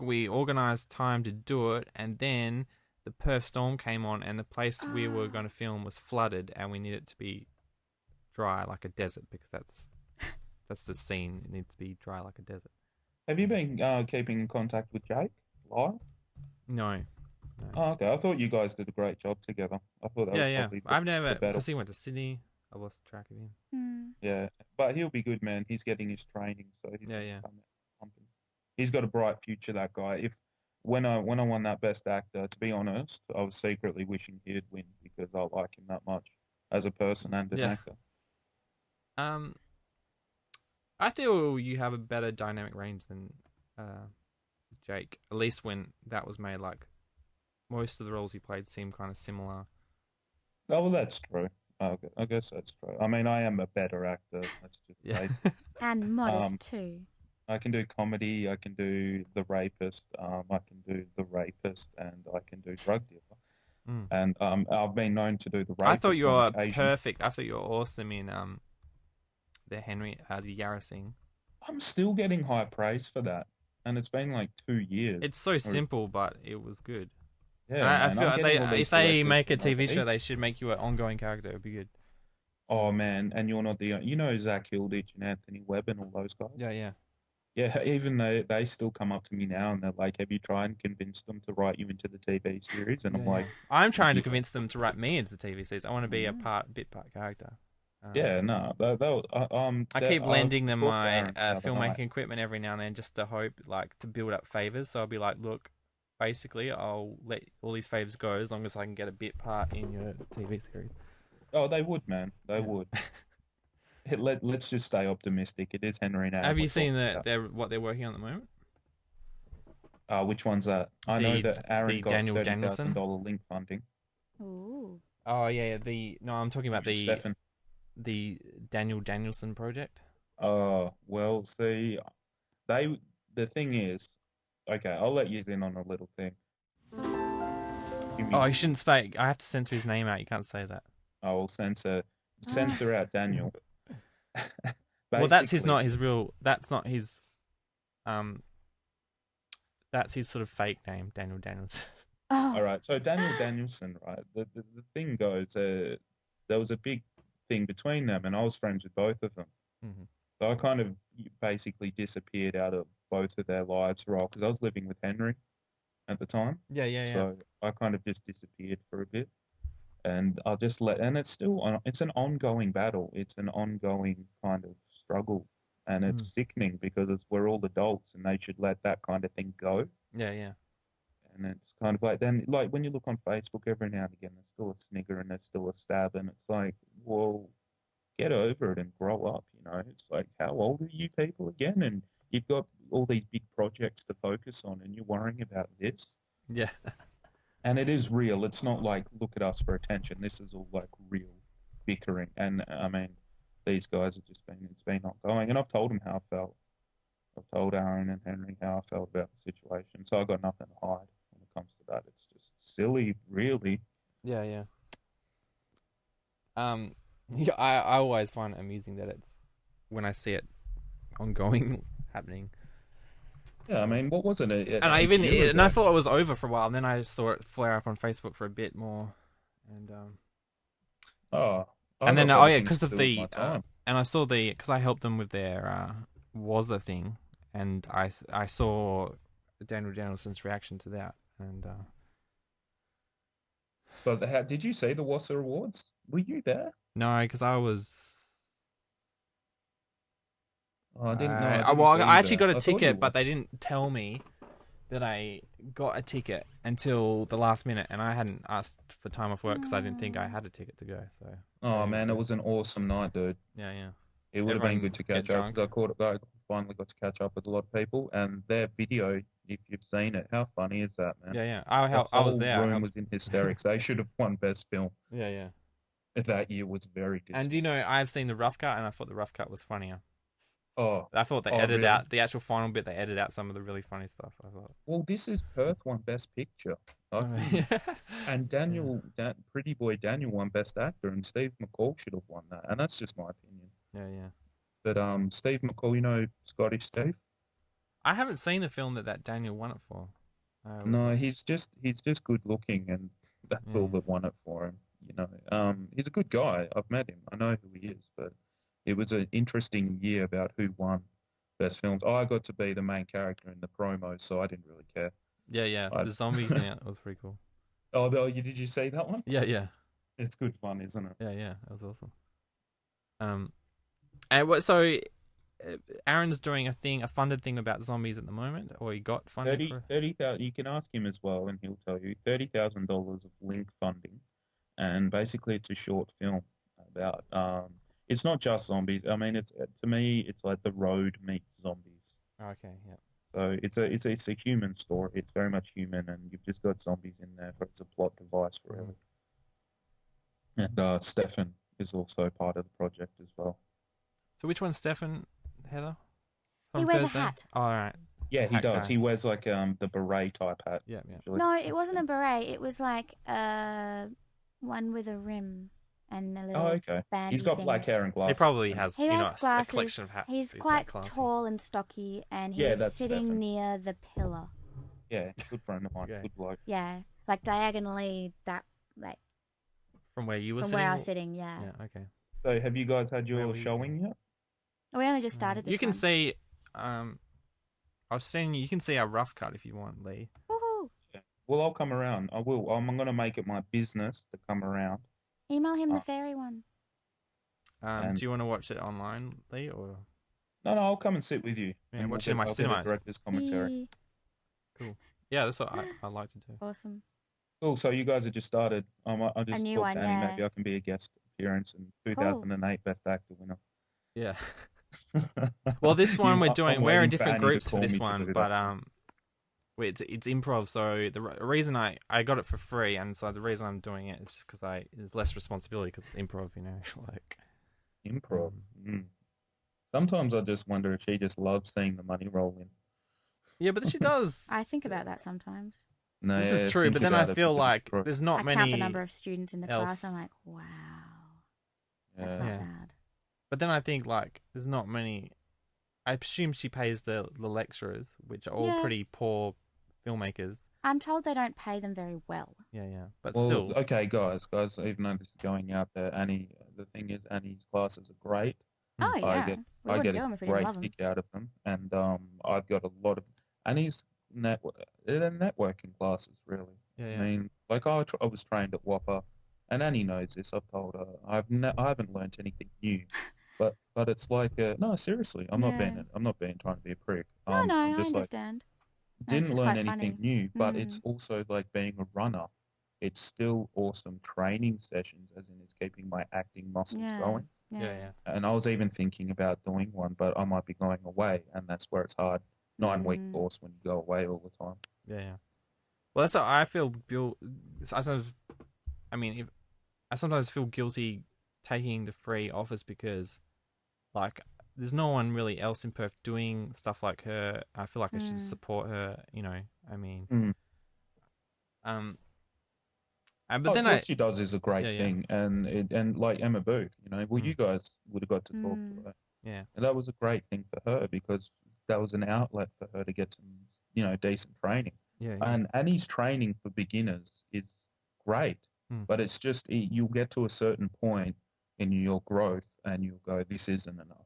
Speaker 2: we organized time to do it, and then the Perth storm came on, and the place we were going to film was flooded, and we needed it to be dry like a desert because that's the scene. It needs to be dry like a desert.
Speaker 3: Have you been keeping in contact with Jake? Live?
Speaker 2: No.
Speaker 3: Oh, okay. I thought you guys did a great job together. I thought that was
Speaker 2: Yeah.
Speaker 3: probably
Speaker 2: I've never,
Speaker 3: the better.
Speaker 2: because he went to Sydney. I lost track of him.
Speaker 3: Yeah, but he'll be good, man. He's getting his training, so he's
Speaker 2: Yeah.
Speaker 3: become a company. He's got a bright future. That guy. When I won that Best Actor, to be honest, I was secretly wishing he'd win because I like him that much as a person and an actor.
Speaker 2: I feel you have a better dynamic range than Jake. At least when that was made, like most of the roles he played seemed kind of similar.
Speaker 3: Oh, well, that's true. Okay, I guess that's true. I mean, I am a better actor. Let's just say.
Speaker 1: And modest too.
Speaker 3: I can do comedy. I can do the rapist. I can do the rapist, and I can do drug dealer. And I've been known to do the rapist.
Speaker 2: I thought you were
Speaker 3: on occasion.
Speaker 2: perfect. I thought you were awesome in the Yarra-sing.
Speaker 3: I'm still getting high praise for that, and it's been like 2 years.
Speaker 2: It's so simple, but it was good.
Speaker 3: Yeah,
Speaker 2: I
Speaker 3: man,
Speaker 2: feel
Speaker 3: I'm
Speaker 2: like
Speaker 3: getting all these
Speaker 2: if they
Speaker 3: directors
Speaker 2: make a
Speaker 3: from
Speaker 2: TV show, they
Speaker 3: overseas.
Speaker 2: should make you an ongoing character. It would be good.
Speaker 3: Oh man, and you're not the you know Zach Hilditch and Anthony Webb and all those guys.
Speaker 2: Yeah.
Speaker 3: Yeah, even though they still come up to me now and they're like, "Have you tried and convinced them to write you into the TV series?" And I'm like,
Speaker 2: I'm trying to convince them to write me into the TV series. I want to be a bit part character.
Speaker 3: "Yeah, no,
Speaker 2: I keep lending them my
Speaker 3: Aaron the other
Speaker 2: filmmaking
Speaker 3: night.
Speaker 2: equipment every now and then just to hope, like, to build up favors. So I'll be like, look, basically, I'll let all these favors go as long as I can get a bit part in your TV series.
Speaker 3: Oh, they would, man. They would. Let's just stay optimistic. It is Henry and Adam.
Speaker 2: Have you
Speaker 3: we're
Speaker 2: seen
Speaker 3: talking
Speaker 2: what they're working on at the moment?
Speaker 3: about. Which one's that? I know that Aaron got
Speaker 2: Daniel
Speaker 3: $30,000 link funding.
Speaker 1: Ooh.
Speaker 2: Oh yeah, I'm talking about
Speaker 3: Stefan.
Speaker 2: the Daniel Danielson project.
Speaker 3: Oh, well, see, the thing is, okay, I'll let you in on a little thing.
Speaker 2: Oh, you shouldn't say. I have to censor his name out. You can't say that.
Speaker 3: I will censor out Daniel.
Speaker 2: Well, that's
Speaker 3: Basically-
Speaker 2: not his real. That's not his. That's his sort of fake name, Daniel Danielson.
Speaker 1: Oh.
Speaker 3: All right, so Daniel Danielson, right? The thing goes, there was a big thing between them, and I was friends with both of them.
Speaker 2: Mm-hmm.
Speaker 3: So I kind of basically disappeared out of both of their lives, right? Because I was living with Henry at the time.
Speaker 2: Yeah.
Speaker 3: So I kind of just disappeared for a bit. and I'll just and it's still it's an ongoing battle. It's an ongoing kind of struggle, and
Speaker 2: Mm.
Speaker 3: it's sickening because we're all adults, and they should let that kind of thing go.
Speaker 2: Yeah, yeah.
Speaker 3: And it's kind of like then, like when you look on Facebook every now and again, there's still a snigger and there's still a stab, and it's like, well, get over it and grow up. It's like, how old are you people again? And you've got all these big projects to focus on, and you're worrying about this.
Speaker 2: Yeah.
Speaker 3: And it is real. It's not like, look at us for attention. This is all like real bickering. And I mean, these guys have it's been ongoing. And I've told them how I felt. I've told Aaron and Henry how I felt about the situation. So I've got nothing to hide when it comes to that. It's just silly, really.
Speaker 2: Yeah, yeah. Yeah, I always find it amusing that it's when I see it ongoing happening.
Speaker 3: Yeah, I mean, what was it?
Speaker 2: And I thought it was over for a while, and then I saw it flare up on Facebook for a bit more, and
Speaker 3: oh,
Speaker 2: and then because of the
Speaker 3: time.
Speaker 2: and I saw because I helped them with their was the thing, and I saw Daniel Danielson's reaction to that, and
Speaker 3: But did you see the WASA Awards? Were you there?
Speaker 2: no, because I was.
Speaker 3: Oh, I didn't know.
Speaker 2: I actually got a ticket, but they didn't tell me that I got a ticket until the last minute, and I hadn't asked for time off work because I didn't think I had a ticket to go. So.
Speaker 3: Oh man, it was an awesome night, dude.
Speaker 2: Yeah, yeah.
Speaker 3: It would have been good to catch up. I finally got to catch up with a lot of people, and their video, if you've seen it, how funny is that, man?
Speaker 2: Yeah, yeah. I was there.
Speaker 3: The room was in hysterics. They should have won Best Film.
Speaker 2: Yeah, yeah.
Speaker 3: That year was very distant.
Speaker 2: And I've seen the rough cut, and I thought the rough cut was funnier.
Speaker 3: Oh,
Speaker 2: I thought they edited out the actual final bit. They edited out some of the really funny stuff. I thought.
Speaker 3: Well, this is Perth won Best Picture, and Pretty Boy Daniel won Best Actor, and Steve McCall should have won that. And that's just my opinion.
Speaker 2: Yeah, yeah.
Speaker 3: But Steve McCall, Scottish Steve.
Speaker 2: I haven't seen the film that Daniel won it for.
Speaker 3: No, he's just good looking, and that's all that won it for him. He's a good guy. I've met him. I know who he is, but it was an interesting year about who won Best Films. I got to be the main character in the promo, so I didn't really care.
Speaker 2: Yeah, yeah. The zombie thing was pretty cool.
Speaker 3: Oh, did you see that one?
Speaker 2: Yeah, yeah.
Speaker 3: It's good fun, isn't it?
Speaker 2: Yeah, yeah. That was awesome. And so Aaron's doing a funded thing about zombies at the moment, or he got funded for
Speaker 3: 30,000. You can ask him as well, and he'll tell you $30,000 of link funding, and basically it's a short film about. It's not just zombies. I mean, to me, it's like The Road meets zombies.
Speaker 2: Okay, yeah.
Speaker 3: So it's a human story. It's very much human, and you've just got zombies in there, but it's a plot device, really. And Stefan is also part of the project as well.
Speaker 2: So which one's Stefan, Heather?
Speaker 1: He wears a hat.
Speaker 2: Oh, all right.
Speaker 3: Yeah, he does. He wears like the beret type hat.
Speaker 2: Yeah, yeah.
Speaker 3: Usually.
Speaker 1: No, it wasn't a beret. It was like one with a rim and a little bandy
Speaker 3: He's got
Speaker 1: thing.
Speaker 3: black hair and glasses.
Speaker 2: He probably has,
Speaker 1: He has glasses.
Speaker 2: a collection of hats.
Speaker 1: He's quite tall and stocky, and he's sitting
Speaker 3: Stefan.
Speaker 1: near the pillar.
Speaker 3: Yeah, good friend of mine. Good bloke.
Speaker 1: Yeah, like diagonally
Speaker 2: from where you were
Speaker 1: from
Speaker 2: sitting?
Speaker 1: where I was sitting, yeah.
Speaker 2: Yeah, okay.
Speaker 3: So have you guys had your showing yet?
Speaker 1: We only just started this
Speaker 2: You can
Speaker 1: one.
Speaker 2: see, I was saying you can see our rough cut if you want, Lee.
Speaker 1: Woohoo!
Speaker 3: Yeah. Well, I'll come around. I will. I'm going to make it my business to come around.
Speaker 1: Email him the fairy one.
Speaker 2: Do you want to watch it online, Lee, or?
Speaker 3: No, I'll come and sit with you.
Speaker 2: Yeah, watch it in my cinema.
Speaker 3: Director's commentary.
Speaker 2: Cool. Yeah, that's what I'd like to do.
Speaker 1: Awesome.
Speaker 3: Cool. So you guys have just started. I just thought, Danny, maybe I can be a guest appearance in 2008 Best Actor winner.
Speaker 2: Yeah. Well, this one we're in different groups for this one, but it's improv. So the reason I got it for free, and so the reason I'm doing it is because it's less responsibility because it's improv, like
Speaker 3: improv. Sometimes I just wonder if she just loves seeing the money roll in.
Speaker 2: Yeah, but she does.
Speaker 1: I think about that sometimes.
Speaker 3: No,
Speaker 2: this is true, but then I feel like there's not many.
Speaker 1: I count the number of students in the class. I'm like, wow, that's not bad.
Speaker 2: But then I think like there's not many. I assume she pays the lecturers, which are all pretty poor filmmakers.
Speaker 1: I'm told they don't pay them very well.
Speaker 2: Yeah, but still.
Speaker 3: Okay, guys, even though this is going out there, the thing is, Annie's classes are great.
Speaker 1: Oh yeah,
Speaker 3: I get a great kick out of them, and I've got a lot of Annie's they're networking classes, really.
Speaker 2: Yeah.
Speaker 3: I mean, like I was trained at Whopper, and Annie knows this. I've told her I haven't learnt anything new, but it's like no, seriously,
Speaker 1: Yeah.
Speaker 3: I'm not being trying to be a prick.
Speaker 1: No, no,
Speaker 3: I'm
Speaker 1: I
Speaker 3: just like
Speaker 1: understand. No, it's
Speaker 3: didn't
Speaker 1: just
Speaker 3: learn
Speaker 1: quite
Speaker 3: anything
Speaker 1: funny.
Speaker 3: new, but it's
Speaker 1: Mm.
Speaker 3: also like being a runner. It's still awesome training sessions, as in it's keeping my acting muscles
Speaker 1: Yeah.
Speaker 3: going.
Speaker 2: Yeah,
Speaker 1: Yeah.
Speaker 2: yeah.
Speaker 3: And I was even thinking about doing one, but I might be going away, and that's where it's hard. 9 week
Speaker 1: Mm.
Speaker 3: course when you go away all the time.
Speaker 2: Yeah, yeah. Well, that's how I feel. I sometimes, I mean, if I sometimes feel guilty taking the free offers because, like, there's no one really else in Perth doing stuff like her. I feel like I should
Speaker 1: Mm.
Speaker 2: support her. You know, I mean,
Speaker 3: Mm.
Speaker 2: um, but
Speaker 3: Oh,
Speaker 2: then
Speaker 3: it's what she does is a
Speaker 2: yeah,
Speaker 3: great
Speaker 2: yeah,
Speaker 3: thing, and like Emma Booth, well, you
Speaker 2: mm,
Speaker 3: guys would have got to talk to
Speaker 1: Mm.
Speaker 3: her,
Speaker 2: yeah,
Speaker 3: and that was a great thing for her because that was an outlet for her to get some, decent training.
Speaker 2: yeah, yeah.
Speaker 3: And Annie's training for beginners is great,
Speaker 2: Mm,
Speaker 3: but it's just you'll get to a certain point in your growth, and you'll go, this isn't enough.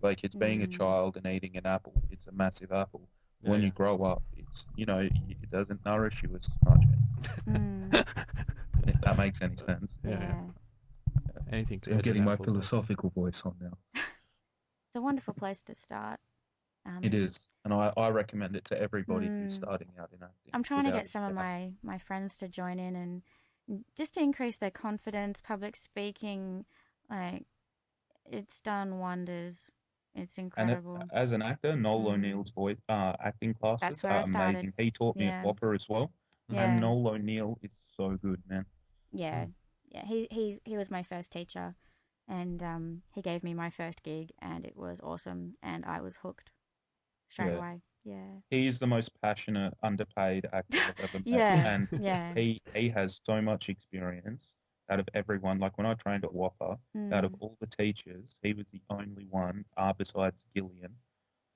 Speaker 3: Like it's being a
Speaker 1: Mm.
Speaker 3: child and eating an apple. It's a massive apple.
Speaker 2: yeah,
Speaker 3: When you
Speaker 2: yeah.
Speaker 3: grow up, it doesn't nourish you as much,
Speaker 1: Mm.
Speaker 3: if that makes any sense.
Speaker 2: Yeah, yeah.
Speaker 1: Yeah.
Speaker 2: Anything
Speaker 3: See, I'm
Speaker 2: compared to an
Speaker 3: getting my
Speaker 2: apple's like,
Speaker 3: philosophical voice on now.
Speaker 1: It's a wonderful place to start.
Speaker 3: It is, and I recommend it to everybody who's
Speaker 1: Mm.
Speaker 3: starting out in acting
Speaker 1: I'm trying to
Speaker 3: without
Speaker 1: get
Speaker 3: a
Speaker 1: some of
Speaker 3: doubt.
Speaker 1: my friends to join in and just to increase their confidence, public speaking. Like, it's done wonders. It's
Speaker 3: And
Speaker 1: incredible.
Speaker 3: as an actor, Noel
Speaker 1: Mm.
Speaker 3: O'Neill's voice acting
Speaker 1: That's
Speaker 3: classes
Speaker 1: where I
Speaker 3: are
Speaker 1: started.
Speaker 3: amazing. He taught me at
Speaker 1: Yeah.
Speaker 3: Whopper as well,
Speaker 2: mm,
Speaker 3: and
Speaker 1: Yeah.
Speaker 3: Noel O'Neill is so good, man.
Speaker 1: Yeah.
Speaker 2: mm,
Speaker 1: Yeah. He was my first teacher, and he gave me my first gig, and it was awesome, and I was hooked straight
Speaker 3: Yeah,
Speaker 1: away. Yeah.
Speaker 3: he is the most passionate, underpaid actor I've ever met,
Speaker 1: Yeah.
Speaker 3: and
Speaker 1: Yeah.
Speaker 3: he has so much experience out of everyone. Like when I trained at Whopper, out of
Speaker 1: Mm.
Speaker 3: all the teachers, he was the only one, besides Gillian,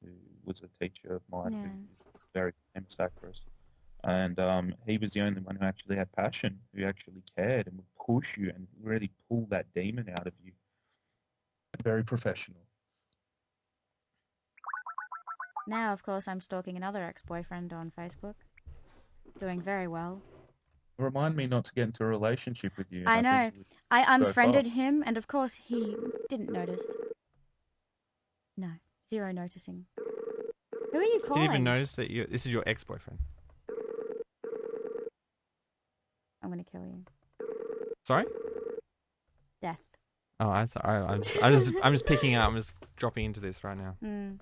Speaker 3: who was a teacher of mine, who
Speaker 1: Yeah.
Speaker 3: is a very famous actress. And he was the only one who actually had passion, who actually cared and would push you and really pull that demon out of you. Very professional.
Speaker 1: Now, of course, I'm stalking another ex-boyfriend on Facebook. Doing very well.
Speaker 3: Remind me not to get into a relationship with you, and
Speaker 1: I
Speaker 3: I think
Speaker 1: know.
Speaker 3: it would
Speaker 1: I
Speaker 3: go far.
Speaker 1: unfriended him, and of course, he didn't notice. No, zero noticing. Who are you
Speaker 2: didn't even
Speaker 1: calling?
Speaker 2: notice that this is your ex-boyfriend.
Speaker 1: I'm gonna kill you.
Speaker 2: Sorry.
Speaker 1: Death.
Speaker 2: Oh, I'm just picking up. I'm just dropping into this right now.
Speaker 1: Mm.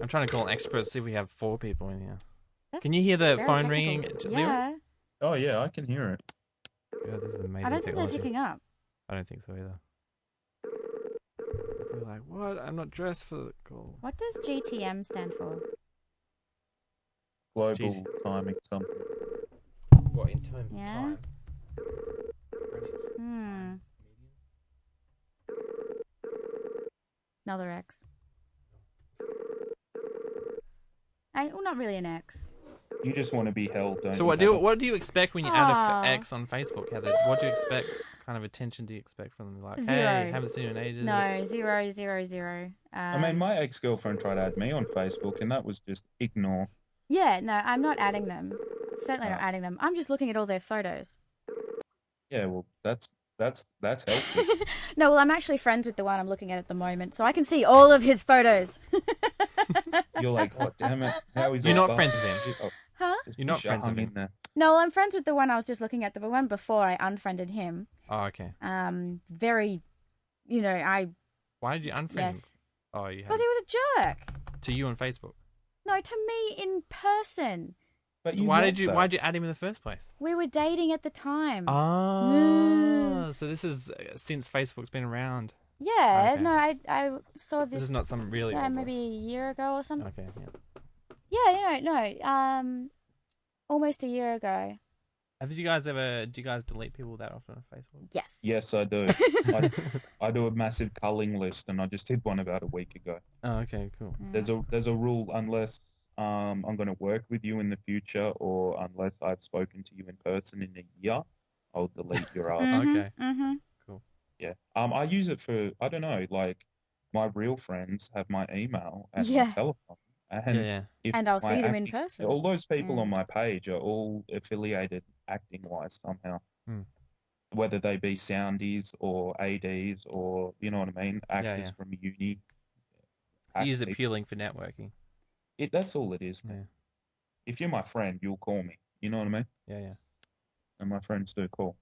Speaker 2: I'm trying to call an expert to see if we have 4 people in here.
Speaker 1: That's
Speaker 2: Can you hear the
Speaker 1: very
Speaker 2: phone
Speaker 1: technical.
Speaker 2: ringing, Leeroy?
Speaker 1: Yeah.
Speaker 3: Oh yeah, I can hear it.
Speaker 2: God, this is amazing
Speaker 1: I don't think they're
Speaker 2: technology.
Speaker 1: picking up.
Speaker 2: I don't think so either. People are like, what? I'm not dressed for the call.
Speaker 1: What does GTM stand for?
Speaker 3: Global
Speaker 2: Jeez.
Speaker 3: timing something.
Speaker 2: What, in terms
Speaker 1: Yeah?
Speaker 2: of time?
Speaker 1: Hmm. Another X. Well, not really an X.
Speaker 3: You just want to be held, don't
Speaker 2: So
Speaker 3: you?
Speaker 2: what do you expect when you add
Speaker 1: Aw.
Speaker 2: a X on Facebook, Heather? What do you expect? Kind of attention do you expect from them? Like,
Speaker 1: Zero.
Speaker 2: hey, haven't seen you in ages.
Speaker 1: No, 0, 0, 0.
Speaker 3: I mean, my ex-girlfriend tried to add me on Facebook, and that was just ignore.
Speaker 1: Yeah, no, I'm not adding them. Certainly not
Speaker 3: Ah.
Speaker 1: adding them. I'm just looking at all their photos.
Speaker 3: Yeah, well, that's healthy.
Speaker 1: No, well, I'm actually friends with the one I'm looking at the moment, so I can see all of his photos.
Speaker 3: You're like, oh damn it! How is
Speaker 2: You're
Speaker 3: all
Speaker 2: not friends
Speaker 3: buff
Speaker 2: with
Speaker 3: and
Speaker 2: him.
Speaker 3: shit. Oh,
Speaker 1: Huh?
Speaker 3: just
Speaker 2: You're not
Speaker 3: push your
Speaker 2: friends with
Speaker 3: hung
Speaker 2: him.
Speaker 3: in there.
Speaker 1: No, well, I'm friends with the one I was just looking at, the one before I unfriended him.
Speaker 2: Oh, okay.
Speaker 1: Very,
Speaker 2: Why did you unfriend him?
Speaker 1: yes.
Speaker 2: Oh, you
Speaker 1: Because
Speaker 2: had
Speaker 1: he was a jerk.
Speaker 2: to you on Facebook.
Speaker 1: No, to me in person.
Speaker 3: But
Speaker 2: So
Speaker 3: you
Speaker 2: why
Speaker 3: love
Speaker 2: did you
Speaker 3: that.
Speaker 2: why'd you add him in the first place?
Speaker 1: We were dating at the time.
Speaker 2: Oh, so this is since Facebook's been around.
Speaker 1: Yeah,
Speaker 2: Okay.
Speaker 1: no, I saw
Speaker 2: This
Speaker 1: this,
Speaker 2: is not some really
Speaker 1: yeah,
Speaker 2: old one.
Speaker 1: maybe a year ago or something.
Speaker 2: Okay, yeah.
Speaker 1: Yeah, no, almost a year ago.
Speaker 2: Do you guys delete people that often on Facebook?
Speaker 1: Yes.
Speaker 3: Yes, I do. I do a massive culling list, and I just did one about a week ago.
Speaker 2: Oh, okay, cool.
Speaker 3: There's a rule unless I'm going to work with you in the future, or unless I've spoken to you in person in a year, I'll delete your ass.
Speaker 2: Okay.
Speaker 1: Mm-hmm.
Speaker 2: Cool.
Speaker 3: Yeah. I use it for, I don't know, like my real friends have my email and
Speaker 1: Yeah.
Speaker 3: my telephone, and
Speaker 2: Yeah.
Speaker 3: if
Speaker 1: And I'll
Speaker 3: my
Speaker 1: see them in
Speaker 3: acting-
Speaker 1: person.
Speaker 3: All those people
Speaker 1: Yeah.
Speaker 3: on my page are all affiliated acting wise somehow.
Speaker 2: Hmm.
Speaker 3: whether they be soundies or ADs or, you know what I mean,
Speaker 2: Yeah,
Speaker 3: actors
Speaker 2: yeah.
Speaker 3: from uni.
Speaker 2: He is
Speaker 3: Act people.
Speaker 2: appealing for networking.
Speaker 3: That's all it is,
Speaker 2: Yeah,
Speaker 3: man. If you're my friend, you'll call me. You know what I mean?
Speaker 2: yeah, yeah.
Speaker 3: And my friends do call.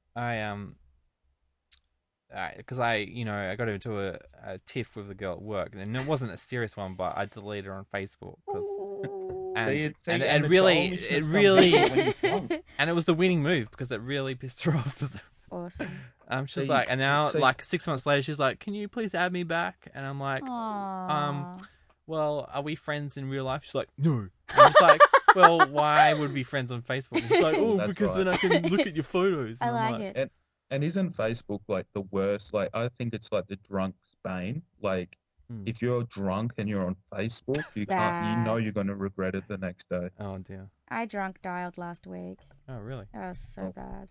Speaker 2: Because I got into a tiff with a girl at work, and it wasn't a serious one, but I deleted her on Facebook
Speaker 1: Ooh.
Speaker 2: and
Speaker 3: See,
Speaker 2: and
Speaker 3: and
Speaker 2: it
Speaker 3: the
Speaker 2: really,
Speaker 3: childishness
Speaker 2: it
Speaker 3: comes
Speaker 2: really,
Speaker 3: in when you're drunk.
Speaker 2: and it was the winning move because it really pissed her off.
Speaker 1: Awesome.
Speaker 2: She's
Speaker 3: See,
Speaker 2: like, and now
Speaker 3: see-
Speaker 2: like 6 months later, she's like, "Can you please add me back?" And I'm like,
Speaker 1: Aww.
Speaker 2: "Well, are we friends in real life?" She's like, "No." And I'm just like, "Well, why would we be friends on Facebook?" And she's like, "Oh,
Speaker 3: That's
Speaker 2: because
Speaker 3: right.
Speaker 2: then I can look at your photos."
Speaker 1: I
Speaker 2: And I'm
Speaker 1: like it.
Speaker 3: And isn't Facebook like the worst? Like, I think it's like the drunk's bane. Like, if you're drunk and you're on Facebook, you
Speaker 1: Bad.
Speaker 3: you're going to regret it the next day.
Speaker 2: Oh dear.
Speaker 1: I drunk dialed last week.
Speaker 2: Oh really?
Speaker 1: That was so
Speaker 3: Oh.
Speaker 1: bad.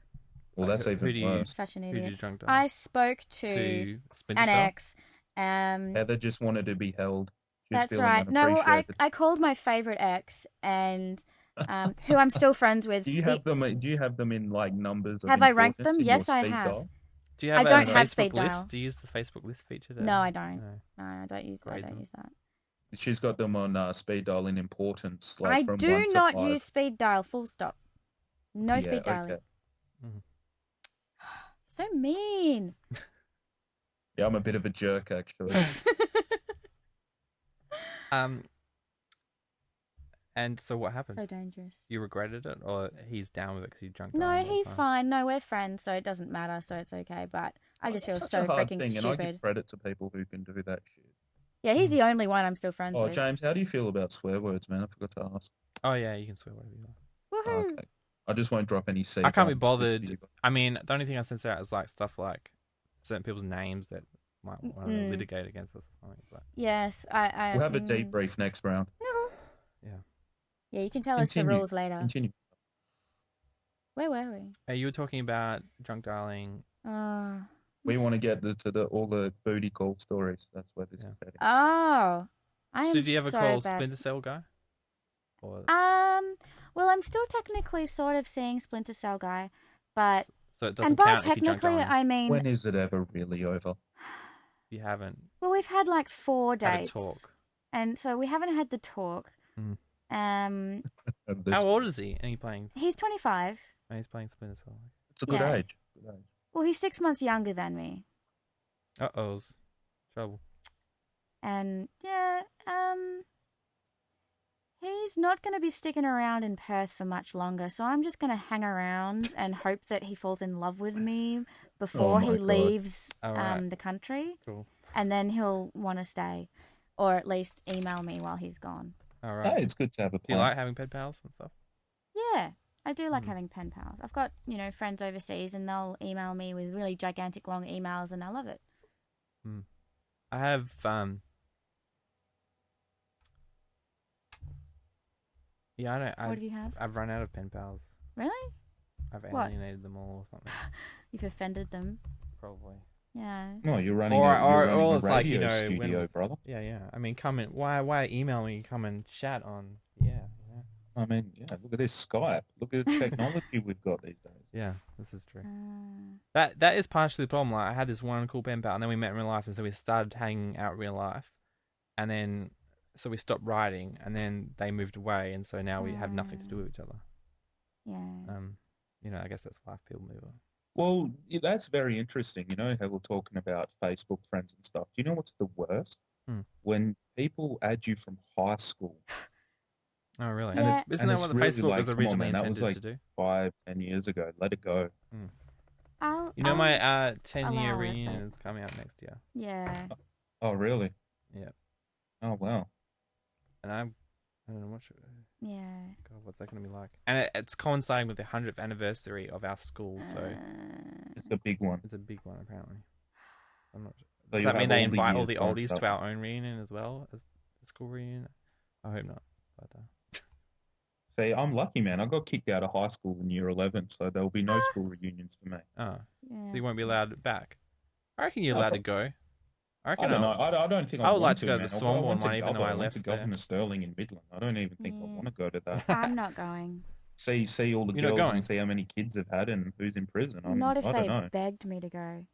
Speaker 3: Well, that's
Speaker 2: Who
Speaker 3: even
Speaker 2: do you-
Speaker 3: worse.
Speaker 1: Such an
Speaker 2: Who did
Speaker 1: idiot.
Speaker 2: you drunk dial?
Speaker 1: I spoke to
Speaker 2: To Splinter
Speaker 1: an
Speaker 2: Cell?
Speaker 1: ex.
Speaker 3: Heather just wanted to be held. She was
Speaker 1: That's
Speaker 3: feeling
Speaker 1: right. No, well,
Speaker 3: unappreciated.
Speaker 1: I called my favorite ex, and who I'm still friends with.
Speaker 3: Do you have them? Do you have them in like numbers? Of
Speaker 1: Have I ranked
Speaker 3: importance
Speaker 1: them?
Speaker 3: in your
Speaker 1: Yes, I
Speaker 3: speed
Speaker 1: have.
Speaker 3: dial?
Speaker 2: Do you have
Speaker 1: I don't
Speaker 2: a
Speaker 1: have
Speaker 2: Facebook
Speaker 1: speed dial.
Speaker 2: list? Do you use the Facebook list feature?
Speaker 1: No, I don't.
Speaker 2: No.
Speaker 1: No, I don't use. I
Speaker 2: Grade
Speaker 1: don't
Speaker 2: them.
Speaker 1: use that.
Speaker 3: She's got them on speed dial in importance. Like
Speaker 1: I
Speaker 3: from
Speaker 1: do
Speaker 3: 1 to
Speaker 1: not
Speaker 3: 5.
Speaker 1: use speed dial. Full stop. No
Speaker 3: Yeah,
Speaker 1: speed dialing.
Speaker 3: okay.
Speaker 1: So mean.
Speaker 3: Yeah, I'm a bit of a jerk actually.
Speaker 2: And so what happened?
Speaker 1: So dangerous.
Speaker 2: You regretted it, or he's down with it because you drunk?
Speaker 1: No,
Speaker 2: dialing all the
Speaker 1: he's
Speaker 2: time?
Speaker 1: fine. No, we're friends, so it doesn't matter. So it's okay. But I just feel
Speaker 3: It's
Speaker 1: so
Speaker 3: such a hard
Speaker 1: freaking
Speaker 3: thing, and I
Speaker 1: stupid.
Speaker 3: give credit to people who can do that shit.
Speaker 1: Yeah, he's the only one I'm still friends
Speaker 3: Oh,
Speaker 1: with.
Speaker 3: James, how do you feel about swear words, man? I forgot to ask.
Speaker 2: Oh yeah, you can swear whatever you want.
Speaker 1: Woohoo!
Speaker 3: Okay. I just won't drop any C.
Speaker 2: I can't be
Speaker 3: bombs this
Speaker 2: bothered.
Speaker 3: year.
Speaker 2: I mean, the only thing I censor out is like stuff like certain people's names that might want to litigate against us or something. But
Speaker 1: Yes, I.
Speaker 3: We'll have a debrief next round.
Speaker 1: No.
Speaker 2: yeah.
Speaker 1: Yeah, you can tell us the
Speaker 3: Continue.
Speaker 1: rules later.
Speaker 3: Continue.
Speaker 1: Where were we?
Speaker 2: Hey, you were talking about drunk dialing.
Speaker 3: We want to get to all the booty call stories. That's where this is heading.
Speaker 1: Oh, I am
Speaker 2: So do you ever
Speaker 1: so
Speaker 2: call
Speaker 1: bad.
Speaker 2: Splinter Cell guy? Or
Speaker 1: Well, I'm still technically sort of seeing Splinter Cell guy, but
Speaker 2: so it doesn't
Speaker 1: and by
Speaker 2: count if you drunk
Speaker 1: technically,
Speaker 2: dial.
Speaker 1: I mean,
Speaker 3: When is it ever really over?
Speaker 2: You haven't
Speaker 1: well, we've had like 4
Speaker 2: had a
Speaker 1: dates,
Speaker 2: talk.
Speaker 1: and so we haven't had the talk.
Speaker 2: Mm.
Speaker 1: How
Speaker 2: How old is he? And he playing?
Speaker 1: He's 25.
Speaker 2: Oh, he's playing Splinter Cell.
Speaker 3: It's a good
Speaker 1: Yeah.
Speaker 3: age. Good age.
Speaker 1: Well, he's 6 months younger than me,
Speaker 2: Uh-oh's trouble.
Speaker 1: and yeah, he's not going to be sticking around in Perth for much longer. So I'm just going to hang around and hope that he falls in love with me before
Speaker 3: my
Speaker 1: he
Speaker 3: God.
Speaker 1: leaves
Speaker 2: All right.
Speaker 1: the country,
Speaker 2: Cool.
Speaker 1: and then he'll want to stay, or at least email me while he's gone.
Speaker 2: All right.
Speaker 3: Hey, it's good to have a
Speaker 2: Do you
Speaker 3: plan.
Speaker 2: like having pen pals and stuff?
Speaker 1: Yeah, I do like having pen pals. I've got, friends overseas, and they'll email me with really gigantic long emails, and I love it.
Speaker 2: I have yeah, I don't.
Speaker 1: What do you have?
Speaker 2: I've run out of pen pals.
Speaker 1: Really?
Speaker 2: I've
Speaker 1: What?
Speaker 2: alienated them all or something.
Speaker 1: You've offended them.
Speaker 2: Probably.
Speaker 1: Yeah.
Speaker 3: No, you're running
Speaker 2: Or
Speaker 3: a
Speaker 2: it's like,
Speaker 3: radio
Speaker 2: when
Speaker 3: studio,
Speaker 2: was-
Speaker 3: brother.
Speaker 2: Yeah. I mean, come in. Why email me? Come and chat on. Yeah.
Speaker 3: I mean, yeah, look at this Skype. Look at the technology we've got these days.
Speaker 2: Yeah. This is true. That is partially the problem. Like, I had this one cool pen pal, and then we met in real life, and so we started hanging out in real life, and then so we stopped writing, and then they moved away, and so now we have nothing to do with each other.
Speaker 1: Yeah.
Speaker 2: I guess that's life. People move on.
Speaker 3: Well, yeah, that's very interesting. You know how we're talking about Facebook friends and stuff. Do you know what's the worst? When people add you from high school.
Speaker 2: Oh, really?
Speaker 1: Yeah.
Speaker 2: Isn't that what the
Speaker 3: really
Speaker 2: Facebook
Speaker 3: like,
Speaker 2: was
Speaker 3: come on,
Speaker 2: originally
Speaker 3: man, that was
Speaker 2: intended
Speaker 3: like
Speaker 2: to do?
Speaker 3: 5-10 years ago. Let it go.
Speaker 2: My 10-year
Speaker 1: allow it,
Speaker 2: reunion
Speaker 1: but-
Speaker 2: is coming out next year.
Speaker 1: Yeah.
Speaker 3: Oh, really?
Speaker 2: Yeah.
Speaker 3: Oh, wow.
Speaker 2: And I don't know what.
Speaker 1: Yeah.
Speaker 2: God, what's that going to be like? And it's coinciding with the 100th anniversary of our school, so
Speaker 3: It's a big one.
Speaker 2: it's a big one apparently. I'm not sure.
Speaker 3: So
Speaker 2: Does
Speaker 3: you
Speaker 2: that mean
Speaker 3: have
Speaker 2: they
Speaker 3: all the
Speaker 2: invite all
Speaker 3: years
Speaker 2: the
Speaker 3: bunched
Speaker 2: oldies
Speaker 3: up.
Speaker 2: to our own reunion as well as the school reunion? I hope not. But
Speaker 3: See, I'm lucky, man. I got kicked out of high school in year 11, so there'll be no school reunions for me.
Speaker 2: so
Speaker 1: Yeah.
Speaker 2: you won't be allowed back. I reckon you're
Speaker 3: No,
Speaker 2: allowed
Speaker 3: but-
Speaker 2: to go. I
Speaker 3: I
Speaker 2: reckon
Speaker 3: don't know. I don't think
Speaker 2: I would
Speaker 3: want
Speaker 2: like to go to
Speaker 3: man.
Speaker 2: the
Speaker 3: I
Speaker 2: Swanbourne
Speaker 3: went to
Speaker 2: one, even though
Speaker 3: Gubbo.
Speaker 2: I
Speaker 3: went
Speaker 2: left
Speaker 3: to
Speaker 2: there.
Speaker 3: Governor Sterling in Midland. I don't even think I
Speaker 1: Yeah.
Speaker 3: want to go to that.
Speaker 1: I'm not going.
Speaker 3: see all the
Speaker 2: You're not
Speaker 3: girls
Speaker 2: going?
Speaker 3: and see how many kids they've had and who's in prison.
Speaker 1: Not if
Speaker 3: I don't
Speaker 1: they
Speaker 3: know.
Speaker 1: begged me to go.